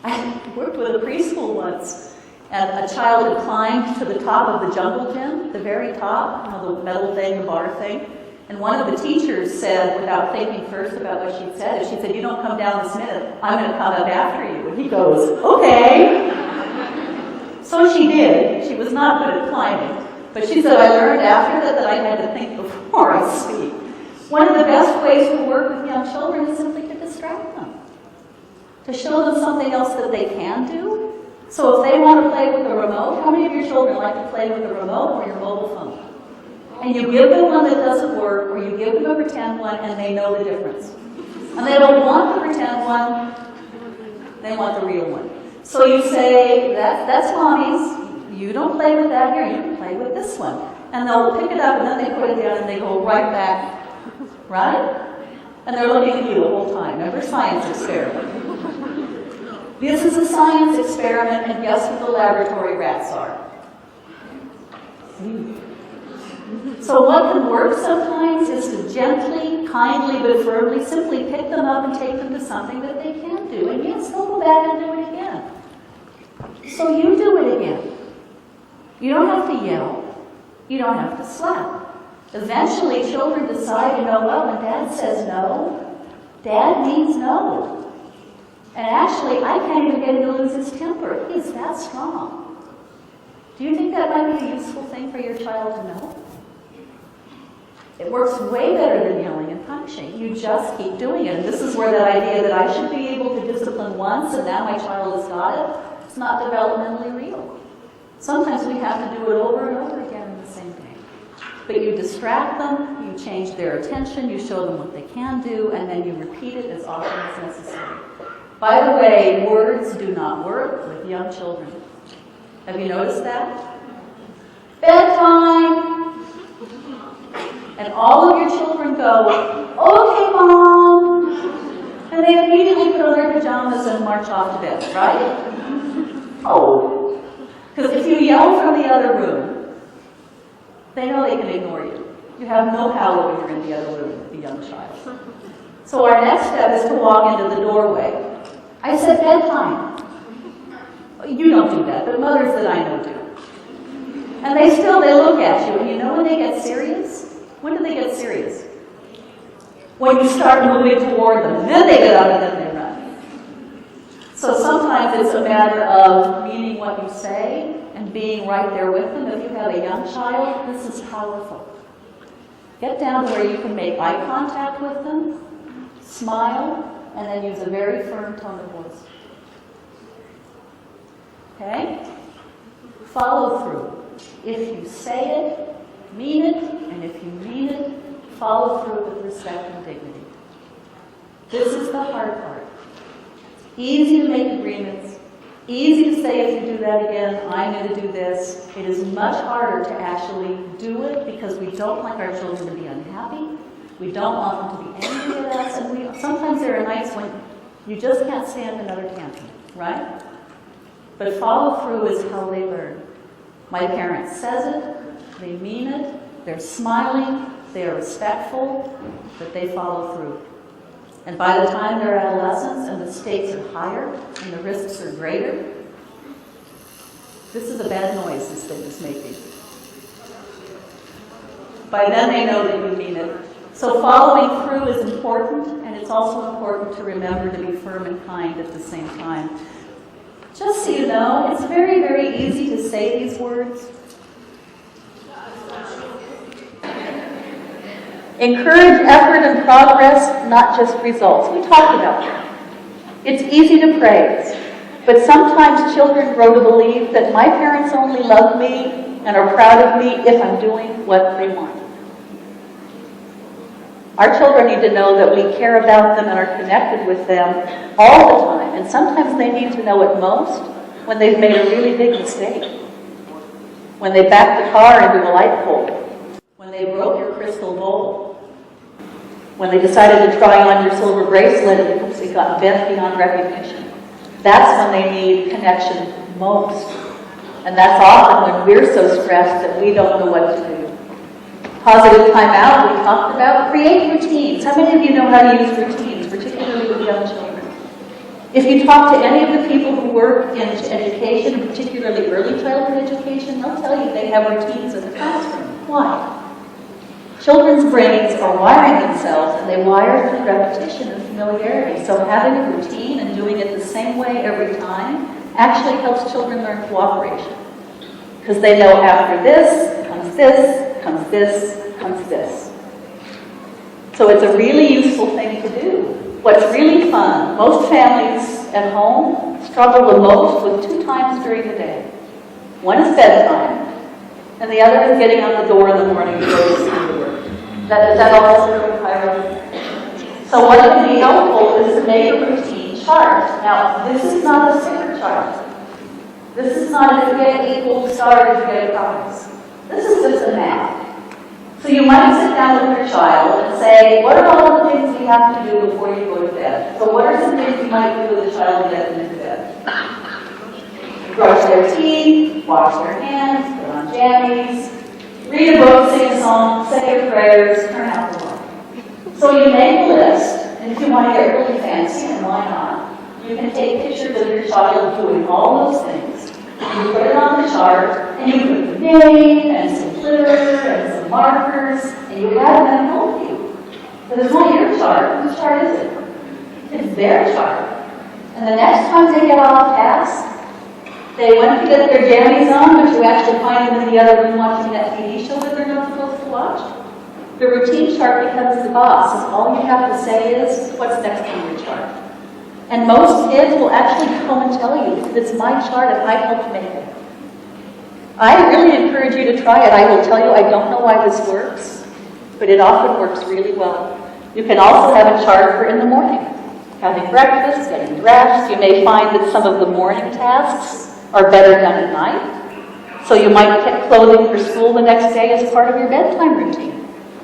I worked with a preschool once, and a child had climbed to the top of the jungle gym, the very top, the metal thing, the bar thing. And one of the teachers said, without thinking first about what she'd said, she said, you don't come down this minute, I'm going to come up after you. And he goes, okay. So she did. She was not good at climbing. But she said, I learned after that I had to think before I speak. One of the best ways to work with young children is simply to distract them. To show them something else that they can do. So if they want to play with the remote, how many of your children like to play with the remote or your mobile phone? And you give them one that doesn't work, or you give them a pretend one, and they know the difference. And they don't want the pretend one, they want the real one. So you say, that's Mommy's, you don't play with that here, you can play with this one. And they'll pick it up, and then they put it down, and they go right back, right? And they're looking at you the whole time. Remember, science experiment. This is a science experiment, and guess who the laboratory rats are? So what can work sometimes is to gently, kindly, but firmly simply pick them up and take them to something that they can do. And yes, they'll go back and do it again. So you do it again. You don't have to yell. You don't have to slap. Eventually, children decide, well, when Dad says no, Dad means no. And actually, I can't even get him to lose his temper. He is that strong. Do you think that might be a useful thing for your child to know? It works way better than yelling and punishing. You just keep doing it. And this is where that idea that I should be able to discipline once and now my child has got it, it's not developmentally real. Sometimes we have to do it over and over again in the same day. But you distract them, you change their attention, you show them what they can do, and then you repeat it as often as necessary. By the way, words do not work with young children. Have you noticed that? Bedtime! And all of your children go, okay, Mom. And they immediately put on their pajamas and march off to bed, right? Oh. Because if you yell from the other room, they know they can ignore you. You have no power when you're in the other room with a young child. So our next step is to walk into the doorway. I said bedtime. You don't do that, but mothers that I know do. And they look at you, and you know when they get serious? When do they get serious? When you start moving toward them, and then they get up and then they run. So sometimes it's a matter of meaning what you say and and being right there with them. If you have a young child, this is powerful. Get down to where you can make eye contact with them, smile, and then use a very firm tone of voice. Okay? Follow through. If you say it, mean it, and if you mean it, follow through with respect and dignity. This is the hard part. It's easy to make agreements, easy to say if you do that again, I'm going to do this. It is much harder to actually do it because we don't like our children to be unhappy. We don't want them to be angry at us, and sometimes there are nights when you just can't stand another tantrum, right? But follow through is how they learn. My parent says it, they mean it, they're smiling, they are respectful, but they follow through. And by the time they're adolescents and the stakes are higher and the risks are greater, this is a bad noise this thing is making. By then they know that you mean it. So following through is important, and it's also important to remember to be firm and kind at the same time. Just so you know, it's very, very easy to say these words. Encourage effort and progress, not just results. We talked about that. It's easy to praise, but sometimes children grow to believe that my parents only love me and are proud of me if I'm doing what they want. Our children need to know that we care about them and are connected with them all the time. And sometimes they need to know it most when they've made a really big mistake. When they backed the car into a light pole. When they broke your crystal bowl. When they decided to try on your silver bracelet and because it got bent beyond recognition. That's when they need connection most. And that's often when we're so stressed that we don't know what to do. Positive time out, we talked about. Create routines. How many of you know how to use routines, particularly with young children? If you talk to any of the people who work in education, particularly early childhood education, they'll tell you they have routines in the classroom. Why? Children's brains are wiring themselves, and they wire through repetition and familiarity. So having a routine and doing it the same way every time actually helps children learn cooperation. Because they know after this, comes this, comes this, comes this. So it's a really useful thing to do. What's really fun, most families at home struggle the most with 2 times during the day. One is bedtime, and the other is getting out the door in the morning to go to school to work. Is that all true, Kyra? So what can be helpful is to make a routine chart. Now, this is not a sticker chart. This is not if you get equal stars, you get a prize. This is just a map. So you might sit down with your child and say, what are all the things you have to do before you go to bed? So what are some things you might do with a child to get them into bed? Brush their teeth, wash their hands, put on jammies, read a book, sing a song, say your prayers, turn out the light. So you make a list, and if you want to get really fancy, and why not, you can take pictures of your child doing all those things. And you put it on the chart, and you put your name, and some glitter, and some markers, and you have them help you. But it's not your chart. Whose chart is it? It's their chart. And the next time they get off task, they went to get their jammies on, but you actually find them in the other room watching that TV show that they're not supposed to watch. The routine chart becomes the boss. All you have to say is, what's next on your chart? And most kids will actually come and tell you, it's my chart and I helped make it. I really encourage you to try it. I will tell you, I don't know why this works, but it often works really well. You can also have a chart for in the morning. Having breakfast, getting dressed. You may find that some of the morning tasks are better done at night. So you might get clothing for school the next day as part of your bedtime routine.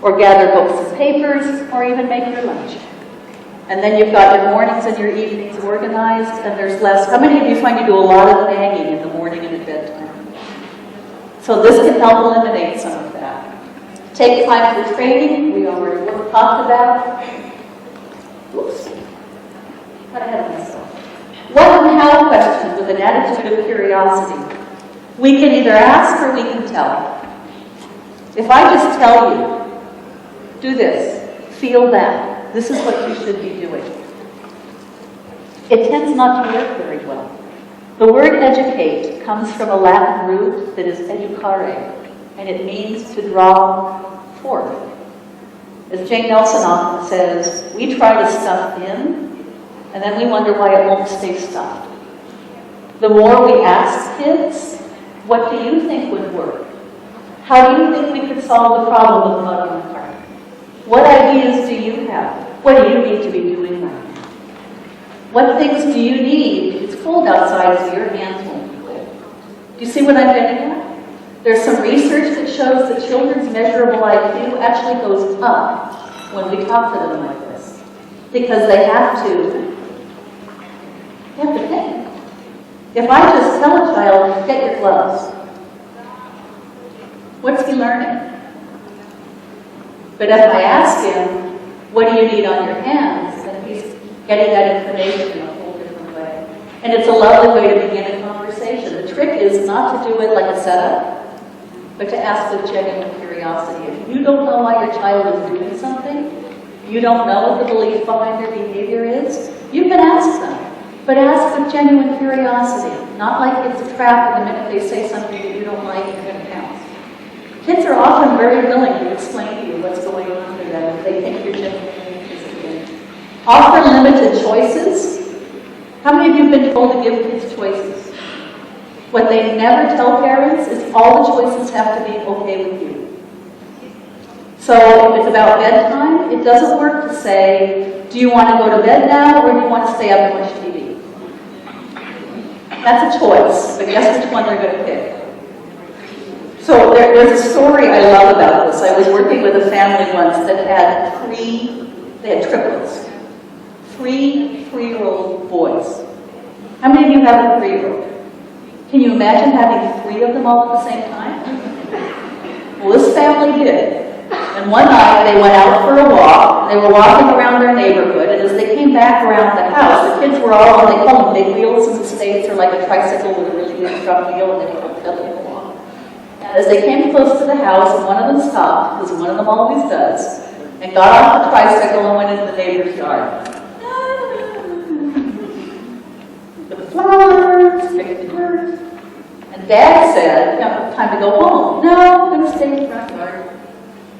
Or gather books and papers, or even make your lunch. And then you've got your mornings and your evenings organized, and there's less. How many of you find you do a lot of nagging in the morning and at bedtime? So this can help eliminate some of that. Take time for training, we already talked about. Oops. Got ahead of myself. What and how questions with an attitude of curiosity. We can either ask or we can tell. If I just tell you, do this, feel that, this is what you should be doing, it tends not to work very well. The word educate comes from a Latin root that is educare, and it means to draw forth. As Jane Nelson often says, we try to stuff in, and then we wonder why it won't stay stuffed. The more we ask kids, what do you think would work? How do you think we could solve the problem of mud on the carpet? What ideas do you have? What do you need to be doing right now? What things do you need? It's cold outside, so your hands won't be cold. Do you see what I'm getting at? There's some research that shows that children's measurable IQ actually goes up when we talk to them like this. Because they have to think. If I just tell a child, get your gloves, what's he learning? But if I ask him, what do you need on your hands? Then he's getting that information in a whole different way. And it's a lovely way to begin a conversation. The trick is not to do it like a setup, but to ask with genuine curiosity. If you don't know why your child is doing something, you don't know what the belief behind their behavior is, you can ask them. But ask with genuine curiosity, not like it's a trap and the minute they say something that you don't like, you're going to pounce. Kids are often very willing to explain to you what's going on for them if they think you're genuinely interested in it. Offer limited choices. How many of you have been told to give kids choices? What they never tell parents is all the choices have to be okay with you. So if it's about bedtime, it doesn't work to say, do you want to go to bed now or do you want to stay up and watch TV? That's a choice, but guess which one they're going to pick. So there's a story I love about this. I was working with a family once that had triplets. 3 3-year-old boys. How many of you have a 3-year-old? Can you imagine having 3 of them all at the same time? Well, this family did. And one night they went out for a walk. They were walking around their neighborhood, and as they came back around the house, the kids were all, they call them big wheels in the States, or like a tricycle with a really big front wheel, and they were pedaling along. And as they came close to the house, one of them stopped, because one of them always does, and got off the tricycle and went into the neighbor's yard. The flowers, picked the dirt. And Dad said, time to go home. No, I'm going to stay in the front yard.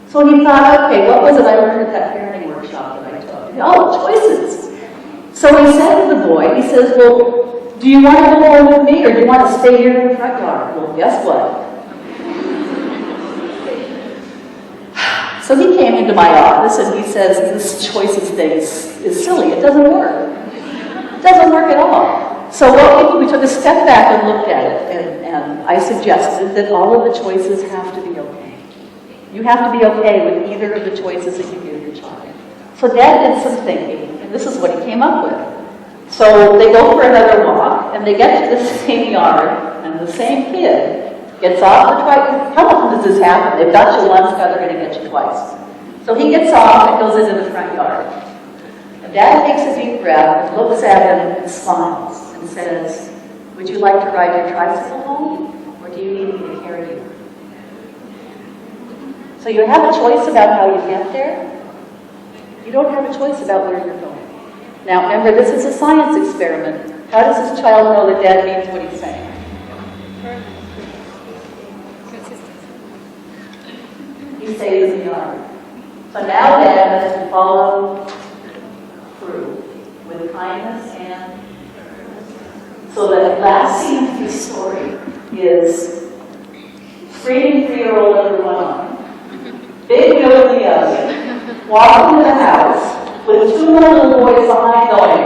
So he thought, okay, what was it I learned at that parenting workshop that I took? Oh, choices. So he said to the boy, he says, well, do you want to go home with me or do you want to stay here in the front yard? Well, guess what? So he came into my office and he says, this choices thing is silly. It doesn't work. It doesn't work at all. So we took a step back and looked at it, and I suggested that all of the choices have to be okay. You have to be okay with either of the choices that you give your child. So Dad did some thinking, and this is what he came up with. So they go for another walk, and they get to the same yard, and the same kid gets off the tricycle. How often does this happen? They've got you once, now they're going to get you twice. So he gets off and goes into the front yard. And Dad takes a deep breath, and looks at him and smiles, and says, would you like to ride your tricycle home, or do you need me to carry you? So you have a choice about how you get there. You don't have a choice about where you're going. Now, remember, this is a science experiment. How does this child know that Dad means what he's saying? He stays in the yard. So now Dad has to follow through with kindness and so the last scene of this story is 3 3-year-old under one arm, big wheel in the other, walking to the house with 2 little boys behind going.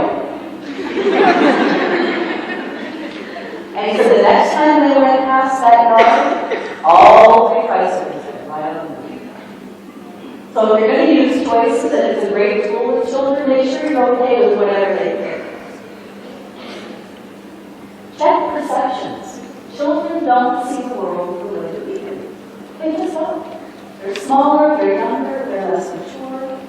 And he said the next time they went past that yard, all 3 tricycles had right on them. So if you're going to use choices and it's a great tool with children, make sure you're okay with whatever they pick. Check perceptions. Children don't see the world the way that we do. They just don't. They're smaller, they're younger, they're less mature.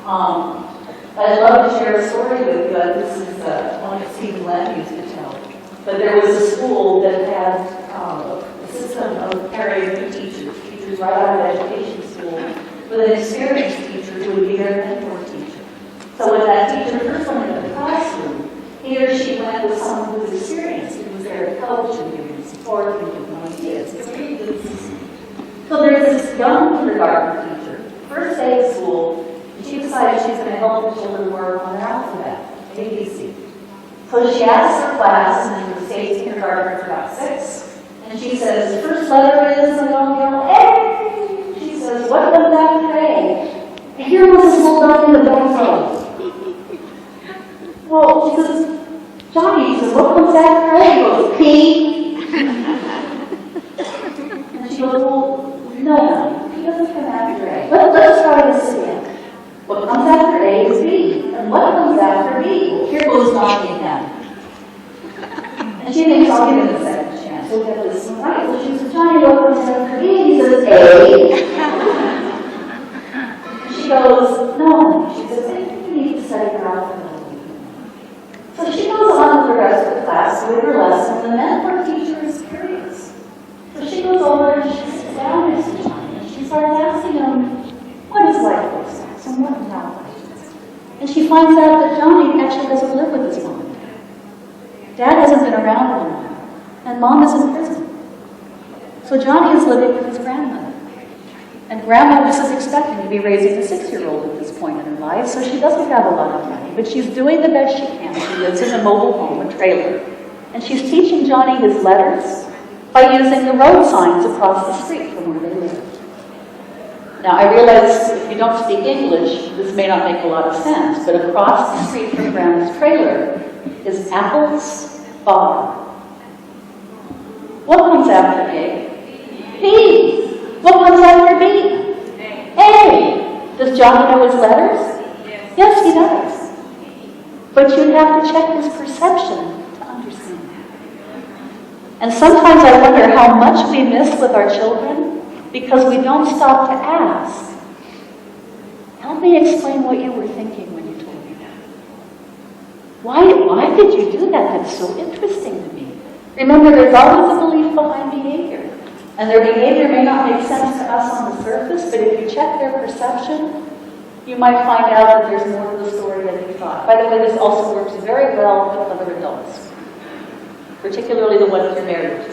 I'd love to share a story with you. This is one that Stephen Lamb used to tell. But there was a school that had a system of carrying new teachers right out of education school, with an experienced teacher who would be their mentor teacher. So when that teacher first went into the classroom, he or she went with someone who was experienced. So there's this young kindergarten teacher, first day of school, and she decides she's going to help the children work on their alphabet, ABC. So she asks her class, and the state's kindergarten for about 6, and she says, the first letter is, and they'll yell, A. She says, what comes after A? And here was this little dog in the back row. Well, she says, Johnny, he says, what comes after A? He goes, P. And she goes, well, no, P doesn't come after A. Let's try this again. What comes after A is B. And what comes after B? Here goes Johnny again. And she thinks, I'll give him a second chance. We'll get this one right. So she says, Johnny, what comes after B? And he says, A. She goes, no. She says, I think you need to study your alphabet. So she goes on with the rest of the class with her lesson, and then her teacher is curious. So she goes over and she sits down next to Johnny, and she starts asking him, what his life looks like, and what his life is. And she finds out that Johnny actually doesn't live with his mom. Dad hasn't been around in a while, and Mom is in prison. So Johnny is living with his grandmother. And Grandma is expecting to be raising a 6-year-old at this point in her life, so she doesn't have a lot of money, but she's doing the best she can. She lives in a mobile home, a trailer. And she's teaching Johnny his letters by using the road signs across the street from where they live. Now, I realize if you don't speak English, this may not make a lot of sense, but across the street from Grandma's trailer is Apple's Bar. What comes after A? B. What comes after B? A. Does Johnny know his letters? Yes, he does. But you have to check his perception to understand that. And sometimes I wonder how much we miss with our children because we don't stop to ask, help me explain what you were thinking when you told me that. Why did you do that? That's so interesting to me. Remember, there's always a belief behind behavior. And their behavior may not make sense to us on the surface, but if you check their perception, you might find out that there's more to the story than you thought. By the way, this also works very well with other adults, particularly the ones you're married to.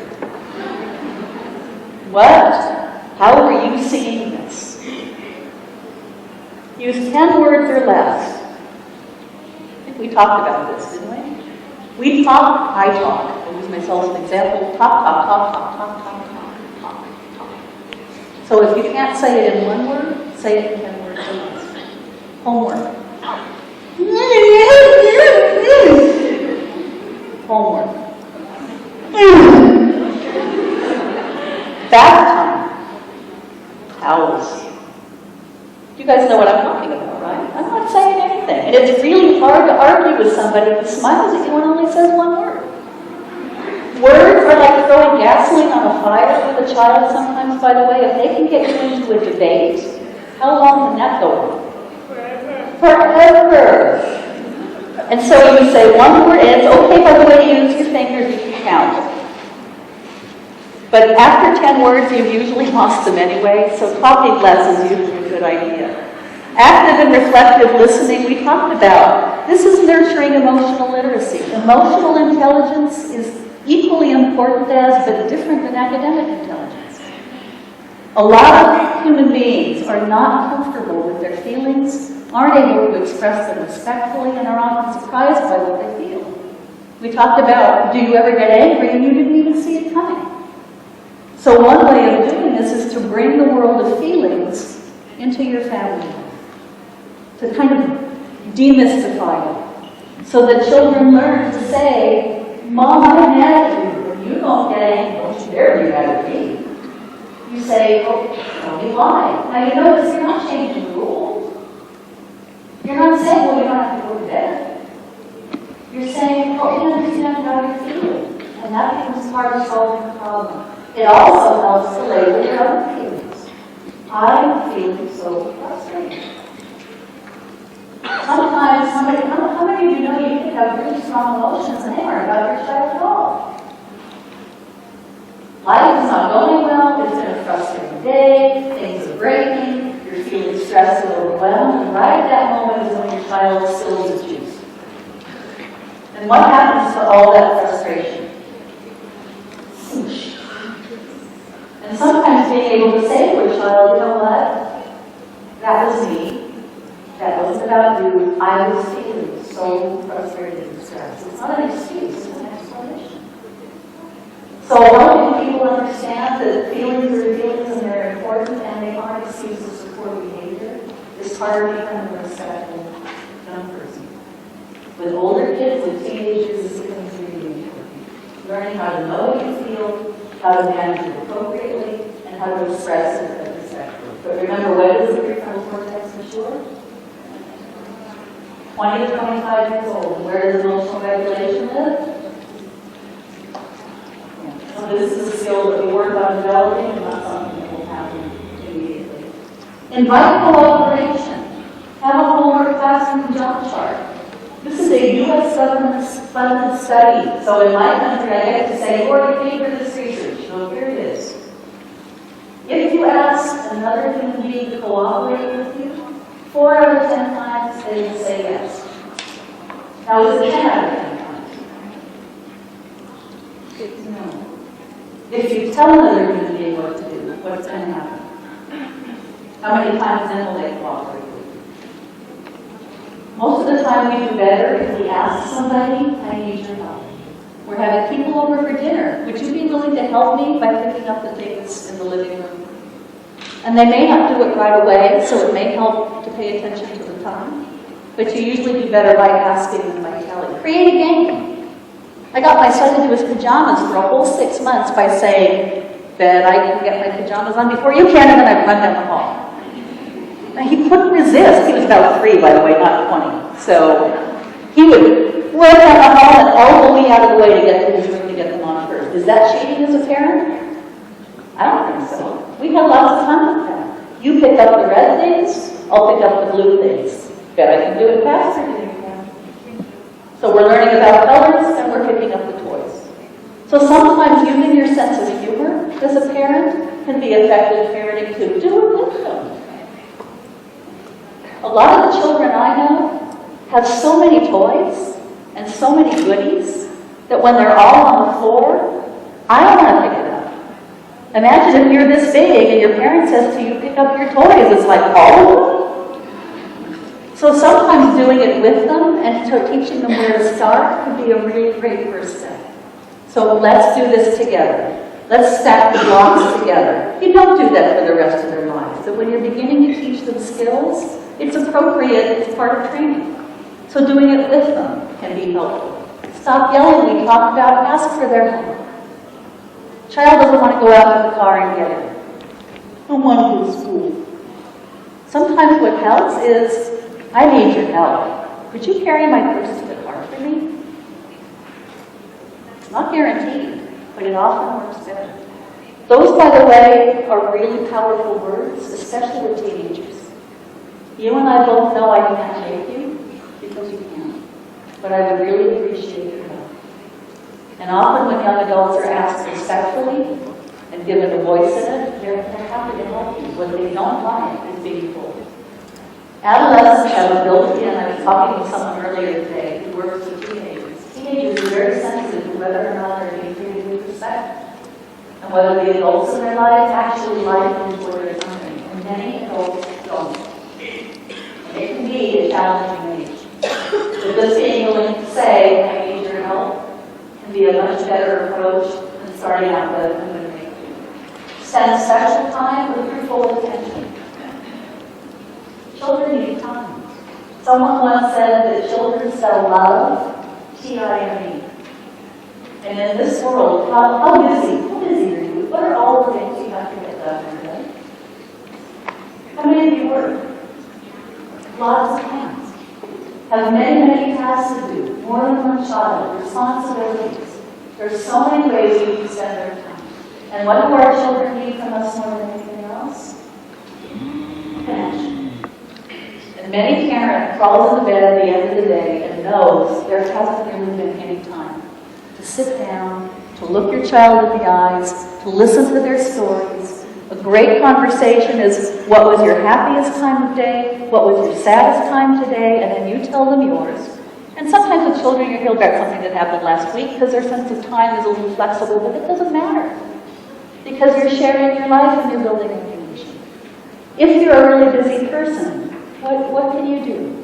What? How are you seeing this? Use 10 words or less. I think we talked about this, didn't we? We talk, I talk. I'll use myself as an example. Talk. So if you can't say it in 1 word, say it in 10 words or less. Homework. Homework. Bath time. Towels. You guys know what I'm talking about, right? I'm not saying anything. And it's really hard to argue with somebody who smiles at you and only says 1 word. Words are like throwing gasoline on a fire with a child sometimes, by the way. If they can get you into a debate, how long can that go on? Forever. And so you say 1 word, and it's okay, by the way, to use your fingers if you count. But after 10 words, you've usually lost them anyway, so talking less is usually a good idea. Active and reflective listening, we talked about. This is nurturing emotional literacy. Emotional intelligence is equally important as, but different than academic intelligence. A lot of human beings are not comfortable with their feelings, aren't able to express them respectfully, and are often surprised by what they feel. We talked about, do you ever get angry and you didn't even see it coming? So one way of doing this is to bring the world of feelings into your family life, to kind of demystify it, so that children learn to say, Mom, I'm mad at you. When you don't get angry, don't you dare be mad at me. You say, oh, tell me why. Now you notice you're not changing the rules. You're not saying, well, you don't have to go to bed. You're saying, well, you understand how you're feeling. And that becomes part of solving the problem. It also helps to label your own feelings. I'm feeling so frustrated. Sometimes somebody, how many of you know you can have really strong emotions and they aren't about your child at all? Life is not going well, it's been a frustrating day, things are breaking, you're feeling stressed and overwhelmed, and right at that moment is when your child spills his juice. And what happens to all that frustration? Swoosh. And sometimes being able to say to a child, you know what? That was me. That wasn't about you. I was feeling so frustrated and stressed. It's not an excuse, it's an explanation. So helping people understand that feelings are feelings and they're important and they aren't excuses for poor behavior is part of becoming a respectful young person. With older kids, with teenagers, this becomes really important. Learning how to know what you feel, how to manage it appropriately, and how to express it respectfully. But remember, when does the prefrontal cortex mature? 20 to 25 years old. Where does emotional regulation live? So this is a skill that we work on developing and not something that will happen immediately. Invite cooperation. Have a homework classroom jump chart. This is a U.S. government-funded study. So in my country, I get to say, who are you for this research? So here it is. If you ask another human being to cooperate with you, 4 out of 10 times they will say yes. Now, is it 10 out of 10 times? It's no. If you tell another human being what to do, what's going to happen? How many times then will they cooperate with you? Most of the time we do better if we ask somebody, I need your help. We're having people over for dinner. Would you be willing to help me by picking up the things in the living room? And they may not do it right away, so it may help to pay attention to the time. But you usually do better by asking than by telling. Create a game. I got my son into his pajamas for a whole 6 months by saying, Ben, I can get my pajamas on before you can, and then I'd run down the hall. Now, he couldn't resist. He was about 3, by the way, not 20. So he would run down the hall and elbow me out of the way to get to his room to get them on first. Is that cheating as a parent? I don't think so. We had lots of fun with that. You pick up the red things, I'll pick up the blue things. Bet I can do it faster than you can. So we're learning about colors and we're picking up the toys. So sometimes using your sense of humor as a parent can be effective parenting too. Do it with them. A lot of the children I know have so many toys and so many goodies that when they're all on the floor, I don't want to pick it up. Imagine if you're this big and your parent says to you, pick up your toys. It's like, all of them? So sometimes doing it with them and teaching them where to start can be a really great first step. So let's do this together. Let's stack the blocks together. You don't do that for the rest of their lives. So when you're beginning to teach them skills, it's appropriate, it's part of training. So doing it with them can be helpful. Stop yelling, we talked about, ask for their help. Child doesn't want to go out to the car and get it. I want to go to school. Sometimes what helps is, I need your help. Could you carry my purse to the car for me? It's not guaranteed, but it often works better. Those, by the way, are really powerful words, especially with teenagers. You and I both know I can't take you because you can't, but I would really appreciate your help. And often when young adults are asked respectfully and given a voice in it, they're happy to help you. What they don't like is being told. Adolescents have a built-in, I was talking with someone earlier today who works with teenagers. Teenagers are very sensitive to whether or not they're being treated with respect, and whether the adults in their lives actually like and enjoy their company. And many adults don't. And it can be a challenging age. So just being willing to say, I need your help, can be a much better approach than starting out with, I'm going to make you. Spend special time with your full attention. Children need time. Someone once said that children spell love, T-I-M-E. And in this world, how busy are you? What are all the things you have to get done every day? How many of you work? Lots of hands. Have many tasks to do. More than one child. Responsibilities. There's so many ways we can spend our time. And what do our children need from us more than anything else? Connection. And many parent crawls in the bed at the end of the day and knows there hasn't really been any time to sit down, to look your child in the eyes, to listen to their stories. A great conversation is, what was your happiest time of day? What was your saddest time today? And then you tell them yours. And sometimes with children, you hear about something that happened last week because their sense of time is a little flexible, but it doesn't matter. because you're sharing your life and you're building a connection. If you're a really busy person, what can you do?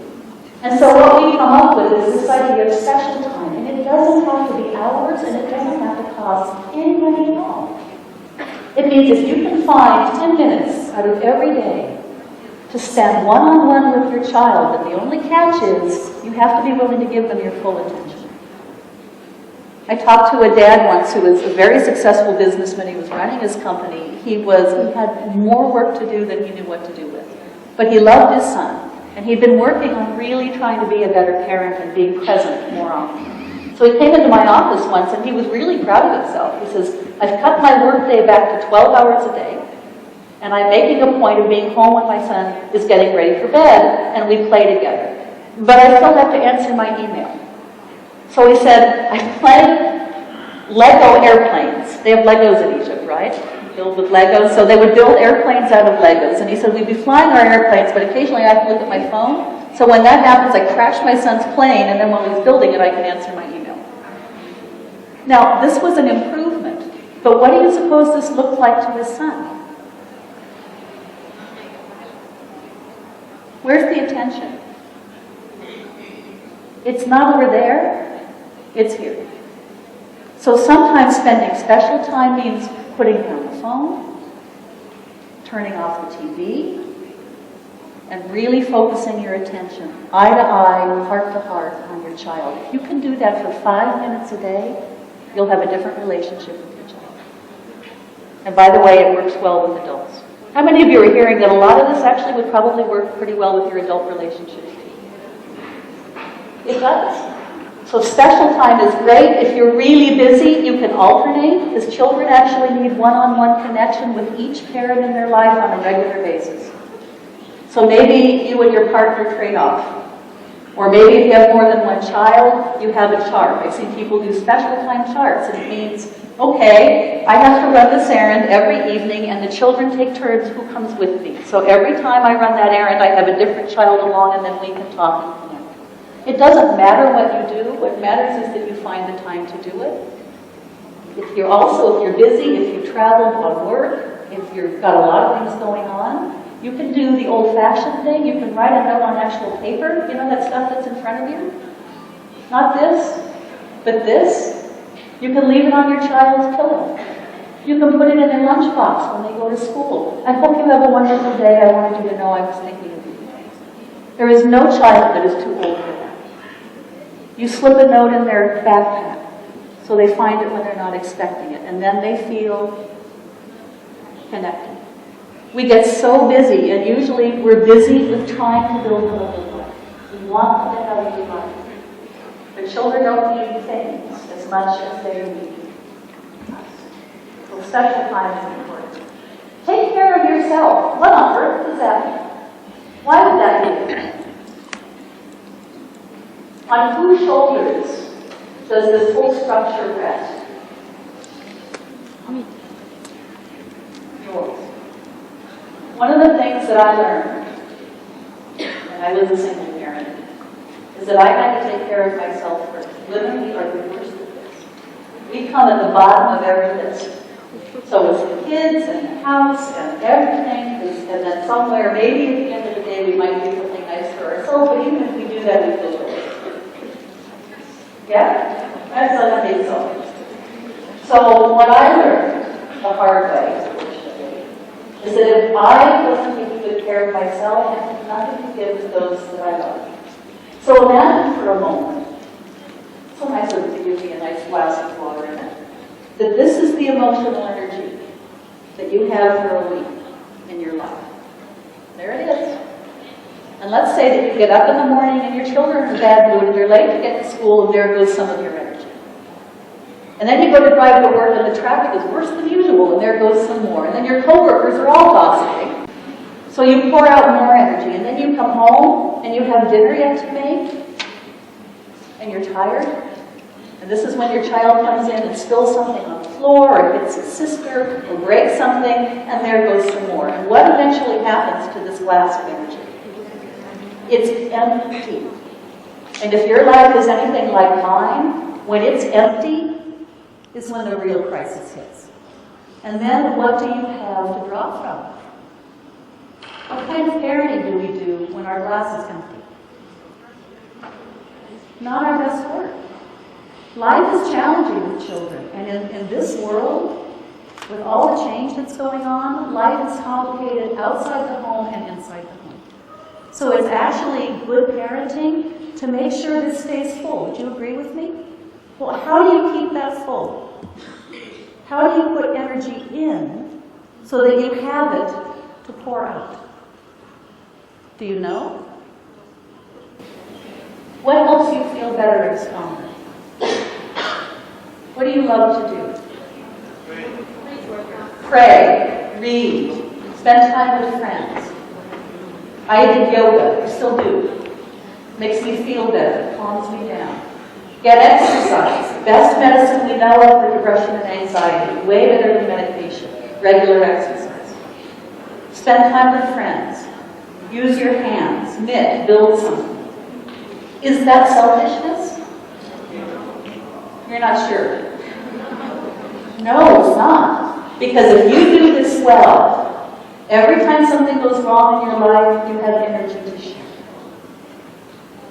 And so what we come up with is this idea of special time, and it doesn't have to be hours, and it doesn't have to cost any money at all. It means if you can find 10 minutes out of every day to spend one-on-one with your child, but the only catch is you have to be willing to give them your full attention. I talked to a dad once who was a very successful businessman. He was running his company. He had more work to do than he knew what to do with. But he loved his son. And he'd been working on really trying to be a better parent and being present more often. So he came into my office once and he was really proud of himself. He says, I've cut my workday back to 12 hours a day. And I'm making a point of being home when my son is getting ready for bed and we play together. But I still have to answer my email. So he said, I play Lego airplanes. They have Legos in Egypt, right? Built with Legos. So they would build airplanes out of Legos. And he said, we'd be flying our airplanes, but occasionally I have to look at my phone. So when that happens, I crash my son's plane, and then while he's building it, I can answer my email. Now, this was an improvement. But what do you suppose this looked like to his son? Where's the attention? It's not over there. It's here. So sometimes spending special time means putting down the phone, turning off the TV, and really focusing your attention, eye to eye, heart to heart, on your child. If you can do that for 5 minutes a day, you'll have a different relationship with your child. And by the way, it works well with adults. How many of you are hearing that a lot of this actually would probably work pretty well with your adult relationships? It does. So special time is great. If you're really busy, you can alternate, because children actually need one-on-one connection with each parent in their life on a regular basis. So maybe you and your partner trade off. Or maybe if you have more than one child, you have a chart. I've seen people do special time charts, and it means, okay, I have to run this errand every evening, and the children take turns who comes with me. So every time I run that errand, I have a different child along, and then we can talk and connect. It doesn't matter what you do. What matters is that you find the time to do it. If you're busy, if you travel on work, if you've got a lot of things going on, you can do the old-fashioned thing. You can write a note on actual paper. You know that stuff that's in front of you? Not this, but this. You can leave it on your child's pillow. You can put it in their lunchbox when they go to school. I hope you have a wonderful day. I wanted you to know I was thinking of you. There is no child that is too old for that. You slip a note in their backpack so they find it when they're not expecting it, and then they feel connected. We get so busy, and usually we're busy with trying to build a loving life. We want to have a good life. But children don't need things as much as they need us. So special time is important. Take care of yourself. What on earth does that mean? Why would that be? On whose shoulders does this whole structure rest? Yours. One of the things that I learned, and I was a single parent, is that I had to take care of myself first. Women are the worst at this. We come at the bottom of every list. So it's the kids and the house and everything, and then somewhere, maybe at the end of the day, we might do something nice for ourselves, but even if we do that, we feel guilty. Yeah? That's not a big deal. So what I learned the hard way, is that if I wasn't taking good care of myself, I had nothing to give to those that I love. So imagine for a moment, so nice of you to give me a nice glass of water in it, that this is the emotional energy that you have for a week in your life. There it is. And let's say that you get up in the morning and your children are in a bad mood and you're late to get to school, and there goes some of your energy. And then you go to drive to work and the traffic is worse than usual, and there goes some more. And then your coworkers are all gossiping. So you pour out more energy, and then you come home and you have dinner yet to make, and you're tired. And this is when your child comes in and spills something on the floor, or hits his sister, or breaks something, and there goes some more. And what eventually happens to this glass of energy? It's empty. And if your life is anything like mine, when it's empty is when the real crisis hits. And then what do you have to draw from? What kind of parenting do we do when our glass is empty? Not our best work. Life is challenging with children, and in this world, with all the change that's going on, life is complicated outside the home and inside the home. So it's actually good parenting to make sure this stays full. Would you agree with me? Well, how do you keep that full? How do you put energy in so that you have it to pour out? Do you know? What helps you feel better and stronger? What do you love to do? Pray, read, spend time with friends. I did yoga, I still do. Makes me feel better, calms me down. Get exercise. Best medicine we know of for depression and anxiety. Way better than medication. Regular exercise. Spend time with friends. Use your hands. Knit. Build something. Is that selfishness? You're not sure? No, it's not. Because if you do this well, every time something goes wrong in your life, you have energy to share.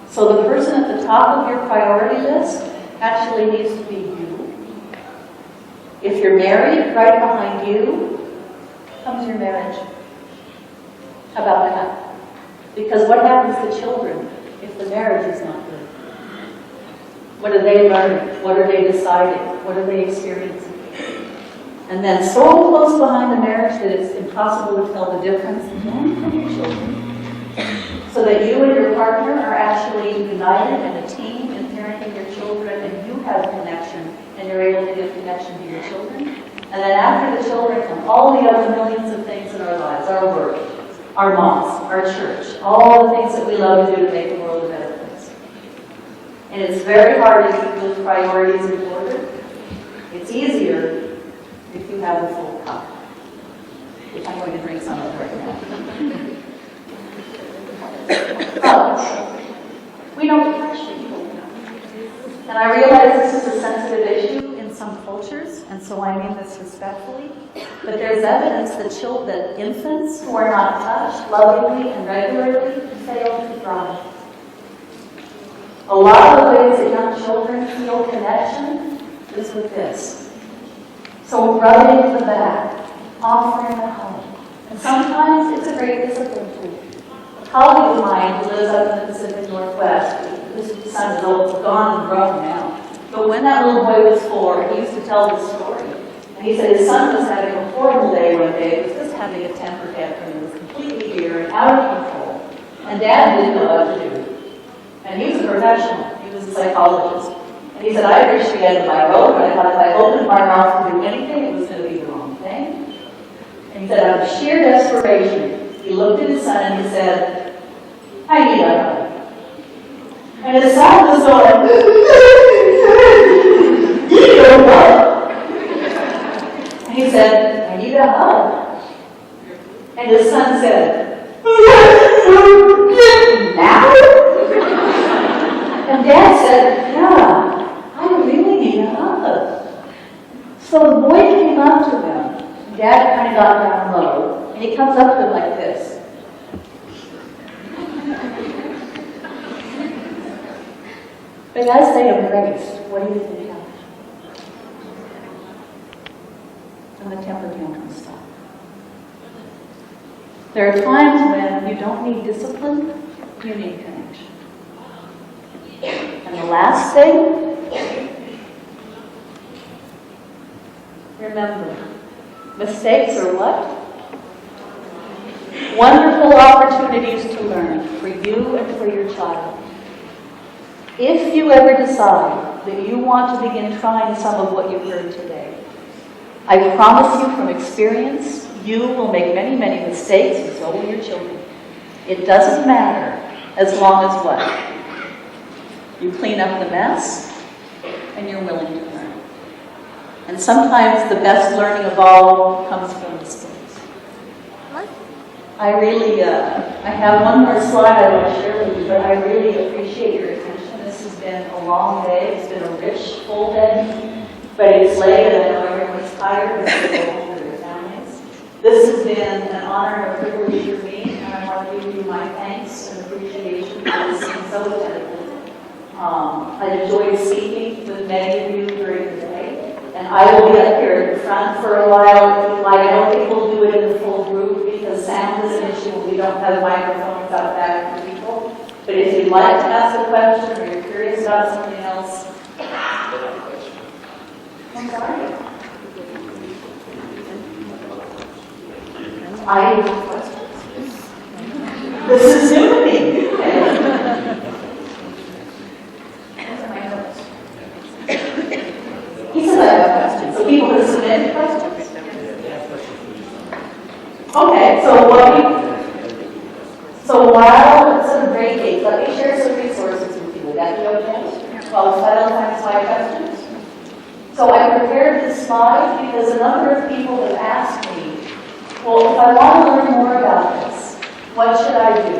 So the person at the top of your priority list actually needs to be you. If you're married, right behind you comes your marriage. How about that? Because what happens to children if the marriage is not good? What are they learning? What are they deciding? What are they experiencing? And then so close behind the marriage that it's impossible to tell the difference, then come your children. So that you and your partner are actually united and a team in parenting your children, and you have connection, and you're able to give connection to your children. And then after the children come all the other millions of things in our lives, our work, our mosque, our church, all the things that we love to do to make the world a better place. And it's very hard to keep those priorities in order. It's easier if you have a full cup, which I'm going to drink some of right now. We don't touch people. And I realize this is a sensitive issue in some cultures, and so I mean this respectfully, but there's evidence that infants who are not touched lovingly and regularly fail to thrive. A lot of the ways that young children feel connection is with this. So rubbing the back, offering a hug. And sometimes it's a great discipline tool. A colleague of mine who lives up in the Pacific Northwest, his son is gone and grown now. But when that little boy was 4, he used to tell this story. And he said his son was having a horrible day one day. He was just having a temper tantrum. He was completely here and out of control. And Dad didn't know what to do. And he was a professional. He was a psychologist. And he said, I reached the end of my rope, and I thought if I opened my mouth to do anything, it was going to be the wrong thing. And he said, out of sheer desperation, he looked at his son and he said, I need a hug. And his son was going, you know what? And he said, I need a hug. And his son said, now? And Dad said, yeah, I really need a hug. So the boy came up to him. Dad kind of got down low, and he comes up to him like this. But as they embraced, what do you think happened? And the temper tantrum stopped. There are times when you don't need discipline, you need connection. And the last thing, remember, mistakes are what? Wonderful opportunities to learn for you and for your child. If you ever decide that you want to begin trying some of what you've heard today, I promise you from experience, you will make many, many mistakes, and so will your children. It doesn't matter as long as what? You clean up the mess, and you're willing to learn. And sometimes the best learning of all comes from mistakes. I really, I have one more slide I want to share with you, but I really appreciate your attention. This has been a long day. It's been a rich, full day, but it's late, and I know everyone's tired, and so This has been an honor and a privilege for me, and I want to give you my thanks and appreciation for listening so attentively. I enjoyed speaking with many of you during the day, and I will be up here at the front for a while. I don't think we'll do it in the full group because sound is an issue. We don't have microphones out back for people. But if you'd like to ask a question or you're curious about something else, I'm sorry. I have questions. This is new to me. He said I have questions, so people can submit questions. Okay, so while it's a break date, let me share some resources with you. Would that be okay? Well, Valentine's my questions. So I prepared this slide because a number of people have asked me, well, if I want to learn more about this, what should I do?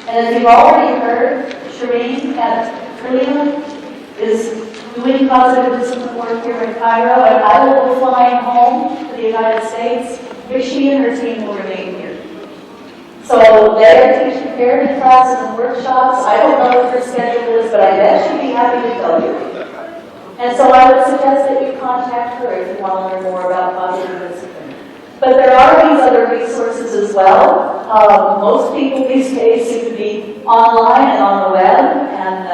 And as you've already heard, Shireen at Trillium is doing positive discipline work here in Cairo, and I will be flying home to the United States if she and her team will remain here. So they are teaching parenting classes and workshops. I don't know what her schedule is, but I bet she'd be happy to tell you. And so I would suggest that you contact her if you want to learn more about positive discipline. But there are these other resources as well. Most people these days seem to be online and on the web, and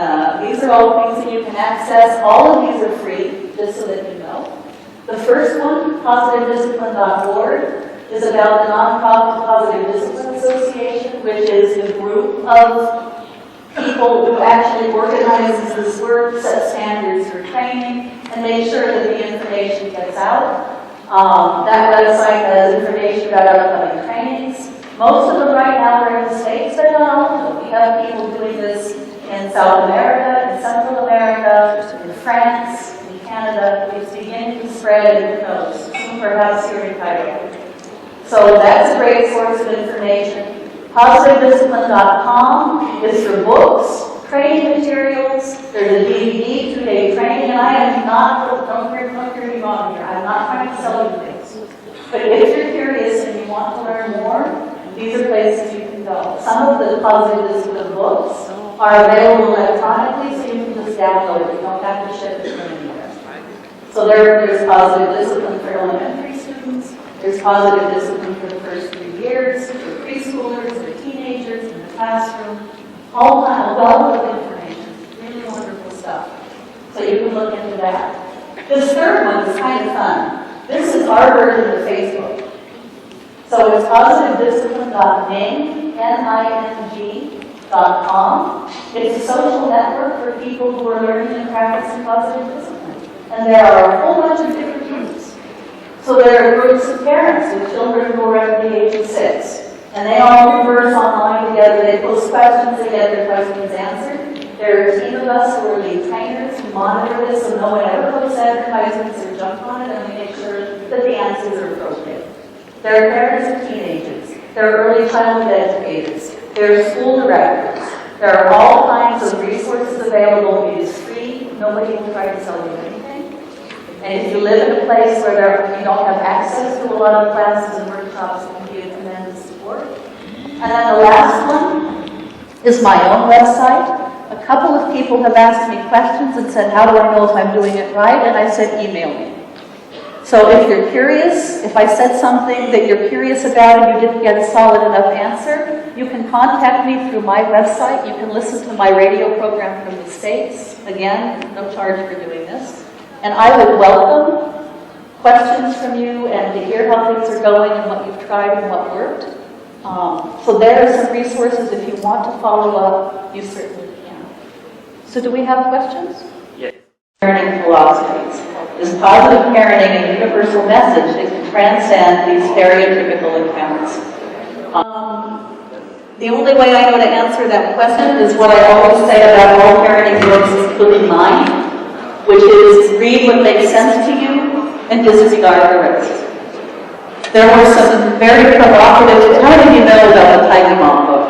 these are all things that you can access. All of these are free, just so that you know. The first one, positivediscipline.org, is about the nonprofit Positive Discipline Association, which is a group of people who actually organizes this work, set standards for training, and make sure that the information gets out. That website has information about upcoming trainings. Most of them right now are in the States, but not all of them. We have people doing this in South America, in Central America, in France, in Canada. It's beginning to spread, and who knows, soon perhaps here in Cairo. So that's a great source of information. PositiveDiscipline.com is for books, training materials. There's a DVD, 2-day training, and I am not, don't hear me wrong here, I'm not trying to sell you things. But if you're curious and you want to learn more, these are places you can go. Some of the Positive Discipline books are available electronically, so you can just download it. You don't have to ship it from anywhere. So there's Positive Discipline for elementary students. There's Positive Discipline for the first 3 years, for preschoolers, for teenagers, in the classroom. All kind of wealth of information. Really wonderful stuff. So you can look into that. This third one is kind of fun. This is our version of Facebook. So it's positivediscipline.ning.com. It's a social network for people who are learning and practicing positive discipline. And there are a whole bunch of different groups. So there are groups of parents with children who are under the age of 6. And they all converse online together. They post questions, they get their questions answered. There are a team of us who are lead trainers who monitor this so no one ever posts advertisements or jump on it, and we make sure that the answers are appropriate. There are parents of teenagers. There are early childhood educators. There are school directors. There are all kinds of resources available. It is free. Nobody will try to sell you anything. And if you live in a place where you don't have access to a lot of classes and workshops, it can be a tremendous support. And then the last one is my own website. A couple of people have asked me questions and said, how do I know if I'm doing it right? And I said, email me. So if you're curious, if I said something that you're curious about and you didn't get a solid enough answer, you can contact me through my website. You can listen to my radio program from the States. Again, no charge for doing this. And I would welcome questions from you and to hear how things are going and what you've tried and what worked. So there are some resources. If you want to follow up, you certainly can. So do we have questions? Yes. Parenting philosophies. Is positive parenting a universal message that can transcend these stereotypical accounts? The only way I know to answer that question is what I always say about all parenting books, including mine, which is read what makes sense to you and disregard the rest. There were some very provocative, how many of you know about the Tiger Mom book?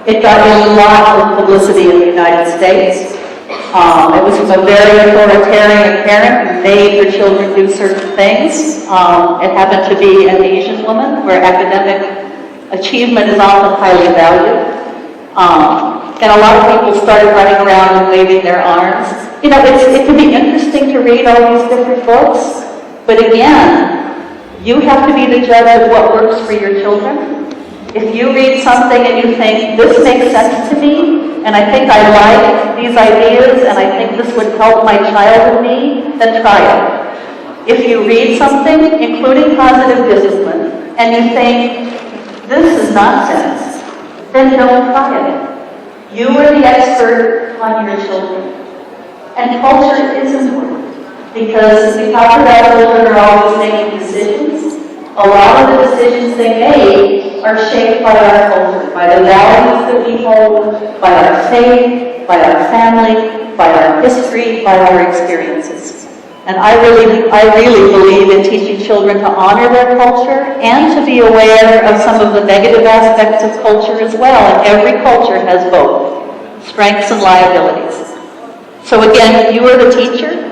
It got a lot of publicity in the United States. It was from a very authoritarian parent who made her children do certain things. It happened to be an Asian woman where academic achievement is often highly valued. And a lot of people started running around and waving their arms. You know, it can be interesting to read all these different books, but again, you have to be the judge of what works for your children. If you read something and you think, this makes sense to me, and I think I like these ideas, and I think this would help my child and me, then try it. If you read something, including positive discipline, and you think, this is nonsense, then don't try it. You are the expert on your children. And culture is important, because we talk about children are always making decisions. A lot of the decisions they make are shaped by our culture, by the values that we hold, by our faith, by our family, by our history, by our experiences. And I really believe in teaching children to honor their culture and to be aware of some of the negative aspects of culture as well. And every culture has both strengths and liabilities. So again, you are the teacher,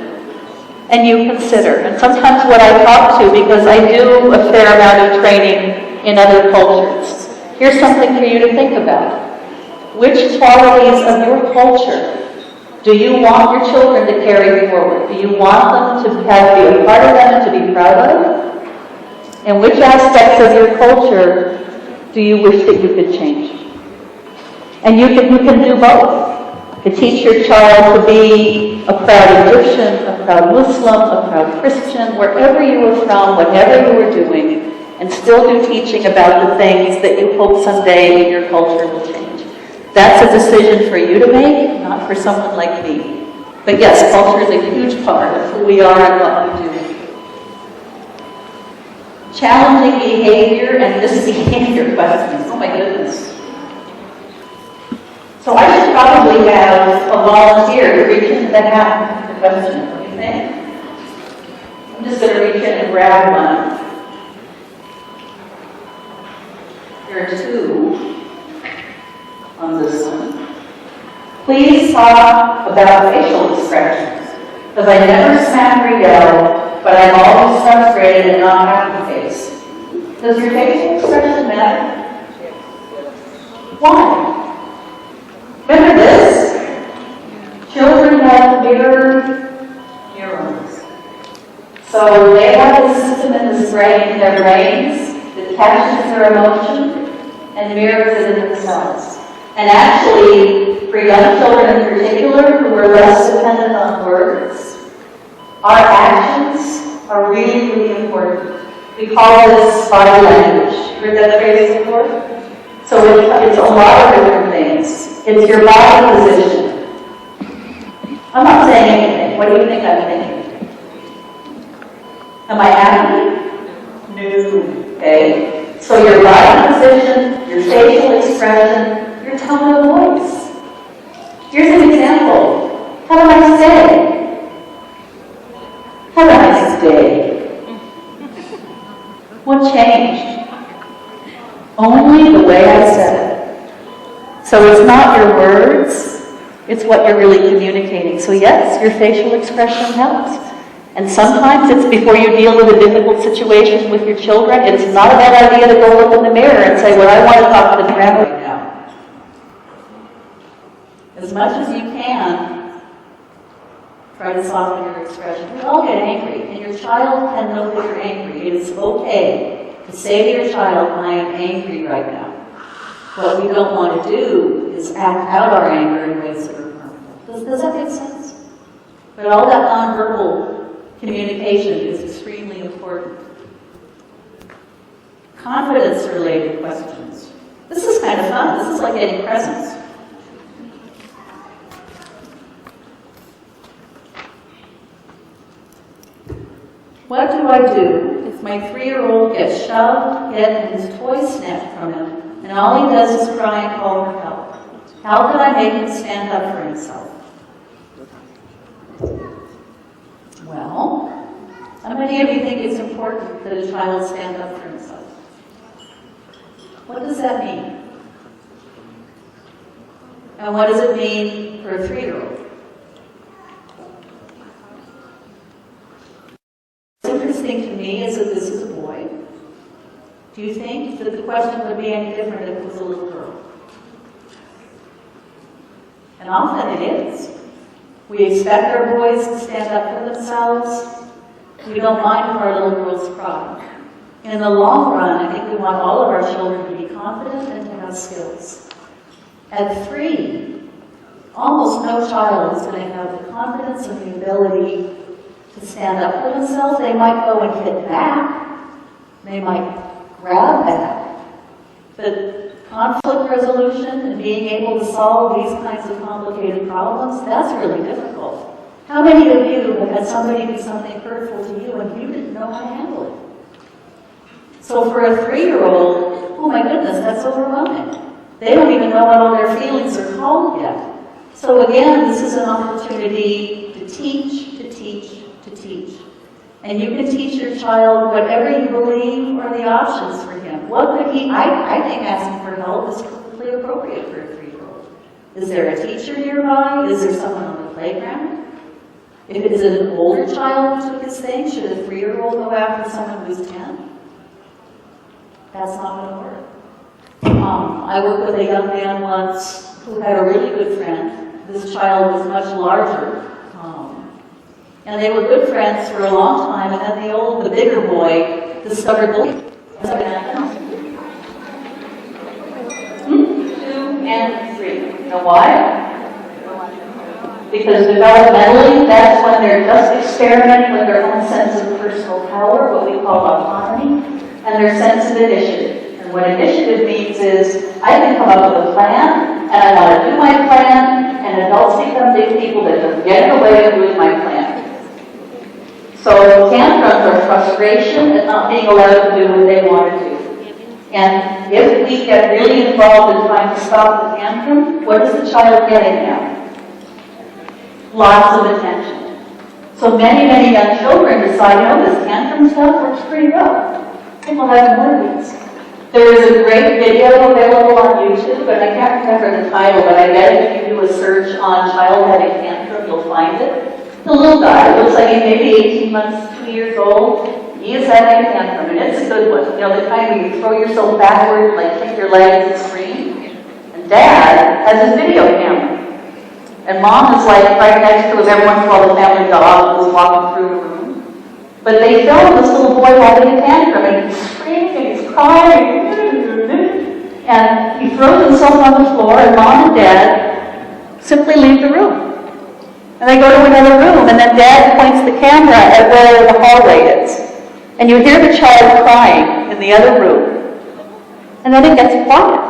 and you consider. And sometimes what I talk to, because I do a fair amount of training in other cultures, here's something for you to think about. Which qualities of your culture do you want your children to carry forward? Do you want them to be a part of them and to be proud of? And which aspects of your culture do you wish that you could change? And you can do both. To teach your child to be a proud Egyptian, a proud Muslim, a proud Christian, wherever you were from, whatever you were doing, and still do teaching about the things that you hope someday in your culture will change. That's a decision for you to make, not for someone like me. But yes, culture is a huge part of who we are and what we do. Challenging behavior and misbehavior questions. Oh my goodness. So I should probably have a volunteer to reach into the hat with the question. What do you think? I'm just going to reach in and grab one. There are two on this one. Please talk about facial expressions, because I never smack or yell, but I'm always frustrated and not happy face. Does your facial expression matter? Why? Remember this? Children have mirror neurons. So they have a system in their brains that captures their emotion and mirrors it in themselves. And actually, for young children in particular who are less dependent on words, our actions are really, really important. We call this body language. Heard that phrase before? So it's a lot of different things. It's your body position. I'm not saying anything. What do you think I'm thinking? Am I happy? No. Okay. So your body position, your facial expression, your tone of voice. Here's an example. Have a nice day. Have a nice day. What changed? Only the way I said it. So it's not your words, it's what you're really communicating. So yes, your facial expression helps. And sometimes it's before you deal with a difficult situation with your children. It's not a bad idea to go look in the mirror and say, well, I want to talk to the grandma right now. As much as you can, try to soften your expression. We all get angry, and your child can know that you're angry. It is okay to say to your child, I am angry right now. What we don't want to do is act out our anger in ways that are harmful. Does that make sense? But all that nonverbal communication is extremely important. Confidence-related questions. This is kind of fun. This is like getting presents. What do I do if my 3-year-old gets shoved, hit, and his toy snapped from him, and all he does is cry and call for help? How can I make him stand up for himself? Well, how many of you think it's important that a child stand up for himself? What does that mean? And what does it mean for a 3-year-old? question would be any different if it was a little girl. And often it is. We expect our boys to stand up for themselves. We don't mind if our little girls cry. In the long run, I think we want all of our children to be confident and to have skills. At 3, almost no child is going to have the confidence and the ability to stand up for themselves. They might go and hit back. They might grab back. But conflict resolution and being able to solve these kinds of complicated problems, that's really difficult. How many of you have had somebody do something hurtful to you and you didn't know how to handle it? So for a 3-year-old, oh my goodness, that's overwhelming. They don't even know what all their feelings are called yet. So again, this is an opportunity to teach, to teach, to teach. And you can teach your child whatever you believe are the options for him. What could he, I think asking for help is completely appropriate for a 3-year-old. Is there a teacher nearby? Is there someone on the playground? If it is an older child who took his thing, should a 3-year-old go after someone who's 10? That's not going to work. I worked with a young man once who had a really good friend. This child was much larger. And they were good friends for a long time, and then the bigger boy discovered bullying. 2 and 3. You know why? Because developmentally, that's when they're just experimenting with their own sense of personal power, what we call autonomy, and their sense of initiative. And what initiative means is, I can come up with a plan, and I want to do my plan, and adults become big people that just get in the way of doing my plan. So tantrums are frustration at not being allowed to do what they want to do. And if we get really involved in trying to stop the tantrum, what is the child getting now? Lots of attention. So many, many young children decide, this tantrum stuff works pretty well. I think we'll have more of these. There is a great video available on YouTube, but I can't remember the title, but I bet if you do a search on child having tantrum, you'll find it. The little guy, looks like he's maybe 18 months, 2 years old. He is having a tantrum, and it's a good one. The kind where you throw yourself backward, like kick your legs and scream. And Dad has his video camera. And Mom is like right next to him. Every once in a while the family dog is walking through the room. But they film this little boy having a tantrum, and he's screaming and he's crying. And he throws himself on the floor, and Mom and Dad simply leave the room. And they go to another room, and then Dad points the camera at where the hallway is. And you hear the child crying in the other room. And then it gets quiet.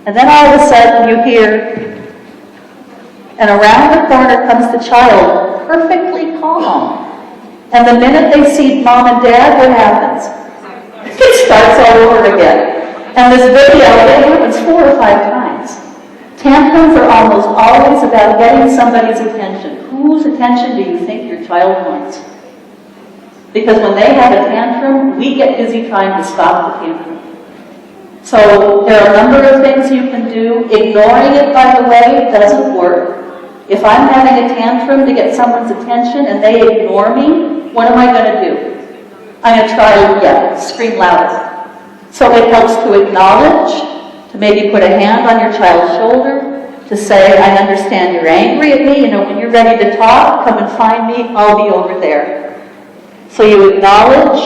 And then all of a sudden you hear, and around the corner comes the child, perfectly calm. And the minute they see Mom and Dad, what happens? It starts all over again. And this video, it happens 4 or 5 times. Tantrums are almost always about getting somebody's attention. Whose attention do you think your child wants? Because when they have a tantrum, we get busy trying to stop the tantrum. So there are a number of things you can do. Ignoring it, by the way, doesn't work. If I'm having a tantrum to get someone's attention and they ignore me, what am I going to do? I'm going to try to yell, scream louder. So it helps to acknowledge, to maybe put a hand on your child's shoulder, to say, I understand you're angry at me. When you're ready to talk, come and find me. I'll be over there. So you acknowledge,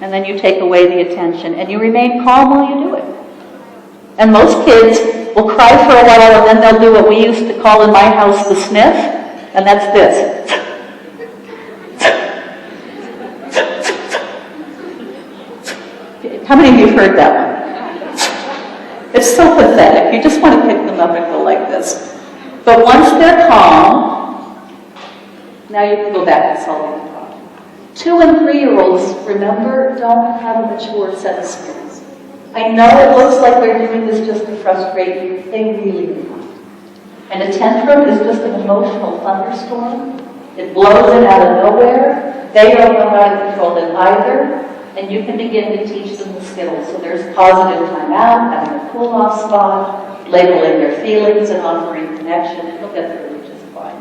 and then you take away the attention, and you remain calm while you do it. And most kids will cry for a while, and then they'll do what we used to call in my house the sniff, and that's this. How many of you have heard that one? It's so pathetic. You just want to pick them up and go like this. But once they're calm, now you can go back to solving the problem. 2 and 3-year-olds, remember, don't have a mature set of skills. I know it looks like they're doing this just to frustrate you. They really do. And a tantrum is just an emotional thunderstorm. It blows in out of nowhere. They don't know how to control it either. And you can begin to teach them the skills. So there's positive time out, having a cool-off spot, labeling their feelings and offering connection. It'll get through just fine.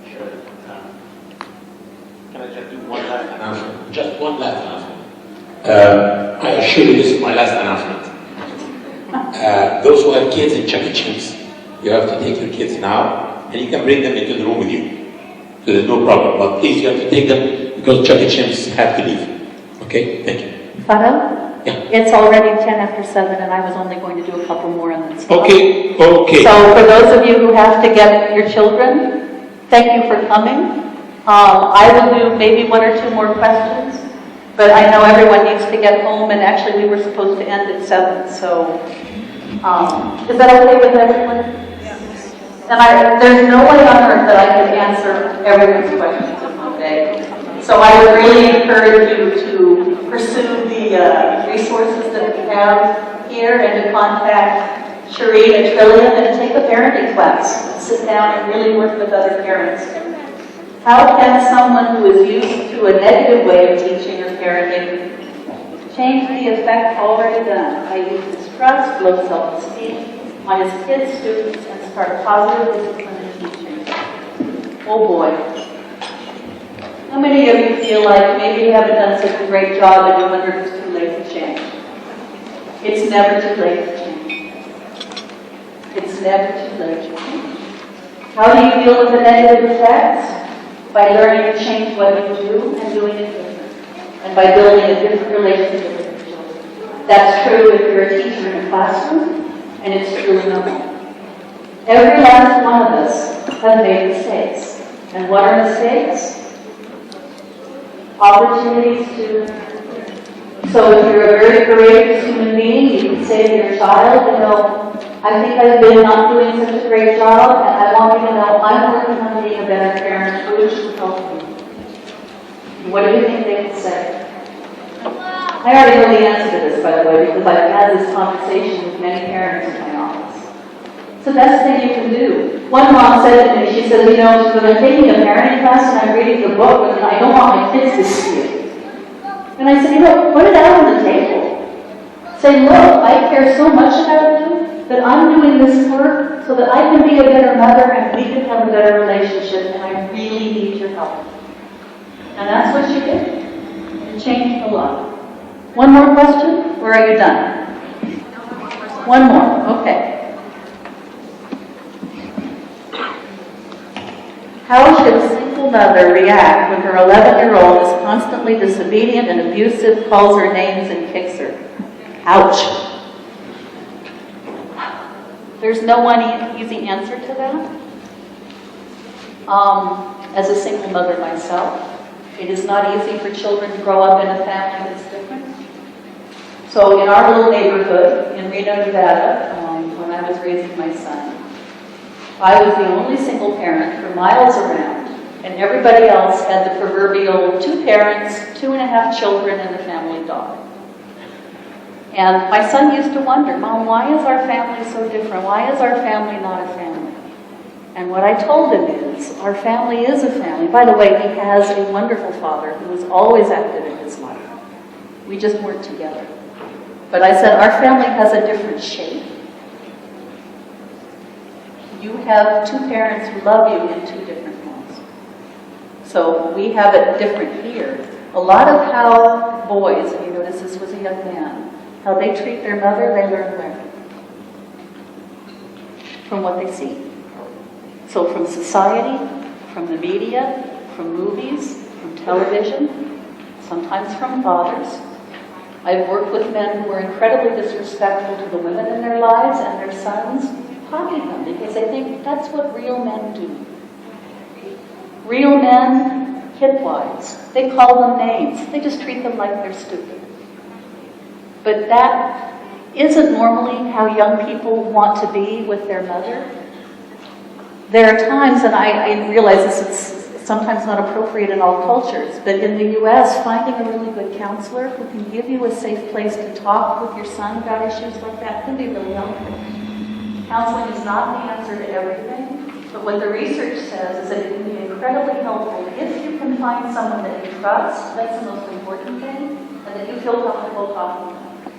Sure. Can I just do one last announcement? Just one last announcement. I assure you, this is my last announcement. Those who have kids in Chuck E. Cheese, you have to take your kids now, and you can bring them into the room with you. So there's no problem. But please, you have to take them because Chuck E. Cheese have to leave. Okay? Thank you. Farah? Yeah. It's already 10 after 7, and I was only going to do a couple more and then stop. Okay. So for those of you who have to get your children, thank you for coming. I will do maybe 1 or 2 more questions, but I know everyone needs to get home, and actually we were supposed to end at 7, so is that okay with everyone? And there's no way on earth that I can answer everyone's questions in one day. So I would really encourage you to pursue the resources that we have here and to contact Shireen at Trillium and to take a parenting class. Sit down and really work with other parents. How can someone who is used to a negative way of teaching or parenting change the effect already done, i.e. distrust, low self-esteem on his kids, students, and start positive discipline in teaching? Oh boy. How many of you feel like maybe you haven't done such a great job and you wonder if it's too late to change? It's never too late to change. It's never too late to change. How do you deal with the negative effects? By learning to change what you do and doing it different. And by building a different relationship with your children. That's true if you're a teacher in a classroom, and it's true in a home. Every last one of us have made mistakes. And what are mistakes? Opportunities to. So if you're a very courageous human being, you can say to your child, I think I've been not doing such a great job, and I want you to know I'm working on being a better parent. Which will help you. What do you think they would say? I already know the answer to this, by the way, because I've had this conversation with many parents in my office. It's the best thing you can do. One mom said to me, she said, I'm taking a parenting class and I'm reading the book, but I don't want my kids to see it. And I said, look, put it out on the table. Say, look, I care so much about you that I'm doing this work so that I can be a better mother and we can have a better relationship, and I really need your help. And that's what she did. It changed a lot. One more question, or are you done? One more, okay. How should a single mother react when her 11-year-old is constantly disobedient and abusive, calls her names and kicks her? Ouch. There's no one easy answer to that. As a single mother myself, it is not easy for children to grow up in a family that's different. So in our little neighborhood in Reno, Nevada, when I was raising my son, I was the only single parent for miles around, and everybody else had the proverbial 2 parents, 2.5 children, and a family dog. And my son used to wonder, Mom, why is our family so different? Why is our family not a family? And what I told him is, our family is a family. By the way, he has a wonderful father who was always active in his life. We just weren't together. But I said, our family has a different shape. You have 2 parents who love you in 2 different homes. So we have it different here. A lot of how boys, and you notice this was a young man, how they treat their mother, they learn where? From what they see. So from society, from the media, from movies, from television, sometimes from fathers. I've worked with men who are incredibly disrespectful to the women in their lives, and their sons copy them because they think that's what real men do. Real men hit wives. They call them names. They just treat them like they're stupid. But that isn't normally how young people want to be with their mother. There are times, and I realize this is sometimes not appropriate in all cultures, but in the U.S., finding a really good counselor who can give you a safe place to talk with your son about issues like that can be really helpful. Counseling is not the answer to everything, but what the research says is that it can be incredibly helpful if you can find someone that you trust. That's the most important thing, and that you feel comfortable talking to them.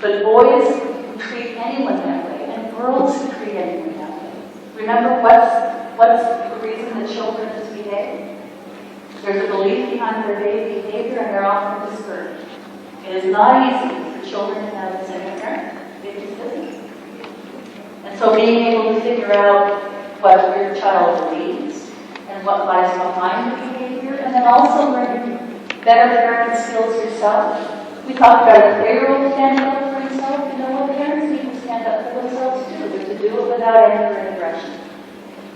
But boys can treat anyone that way, and girls can treat anyone that way. Remember what's the reason that children misbehave? There's a belief behind their behavior, and they're often discouraged. It is not easy for children to have a single parent. It just isn't. And so being able to figure out what your child believes and what lies behind the behavior, and then also learning better parenting skills yourself. We talked about a 3-year-old standing up for himself. You know what, parents need to stand up for themselves too, but to do it without anger and aggression.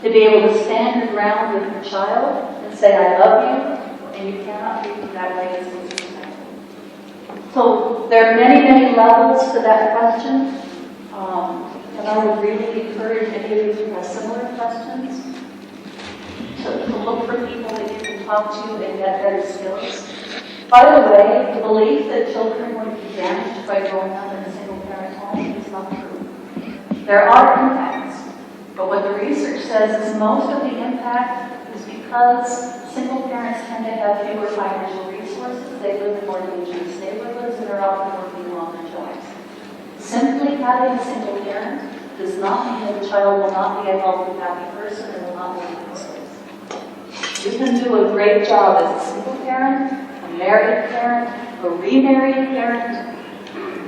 To be able to stand your ground with your child and say, I love you, and you cannot treat me that way as disrespectful. So there are many, many levels to that question. And I would really encourage any of you who have similar questions to look for people that you can talk to and get better skills. By the way, the belief that children would be damaged by growing up in a single-parent home is not true. There are impacts, but what the research says is most of the impact is because single parents tend to have fewer financial resources, they live in more dangerous neighborhoods, and are often working longer jobs. Simply having a single parent does not mean that the child will not be a healthy, happy person and will not be a resource. You can do a great job as a single parent, a married parent, a remarried parent.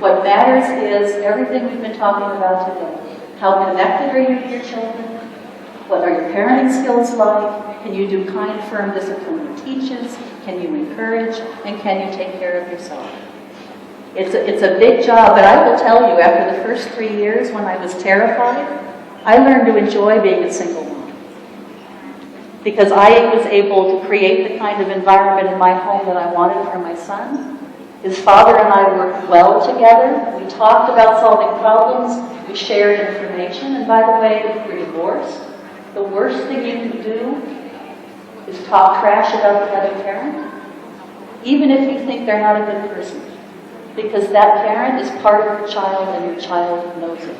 What matters is everything we've been talking about today. How connected are you to your children? What are your parenting skills like? Can you do kind, firm discipline that teaches? Can you encourage? And can you take care of yourself? It's a big job, but I will tell you, after the first 3 years when I was terrified, I learned to enjoy being a single mom. Because I was able to create the kind of environment in my home that I wanted for my son. His father and I worked well together. We talked about solving problems. We shared information. And by the way, if you're divorced, the worst thing you can do is talk trash about the other parent, even if you think they're not a good person. Because that parent is part of your child and your child knows it.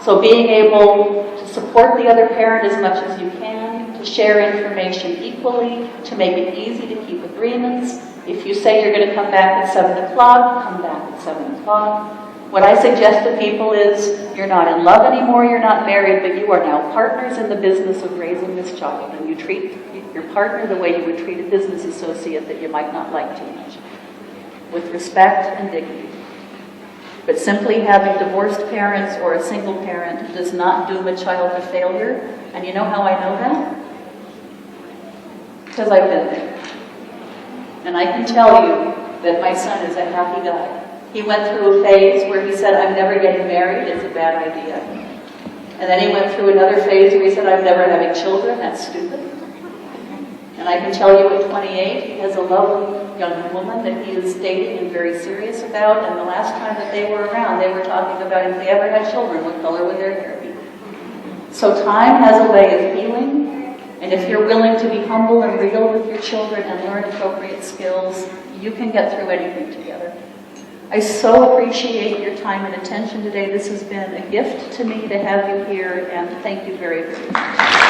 So being able to support the other parent as much as you can, to share information equally, to make it easy to keep agreements. If you say you're going to come back at 7 o'clock, come back at 7 o'clock. What I suggest to people is you're not in love anymore, you're not married, but you are now partners in the business of raising this child. And you treat your partner the way you would treat a business associate that you might not like too much, with respect and dignity. But simply having divorced parents or a single parent does not doom a child to failure. And you know how I know that? Because I've been there. And I can tell you that my son is a happy guy. He went through a phase where he said, I'm never getting married, it's a bad idea. And then he went through another phase where he said, I'm never having children, that's stupid. And I can tell you at 28, he has a lovely young woman that he is dating and very serious about. And the last time that they were around, they were talking about if they ever had children, what color would their hair be. So time has a way of healing. And if you're willing to be humble and real with your children and learn appropriate skills, you can get through anything together. I so appreciate your time and attention today. This has been a gift to me to have you here, and thank you very, very much.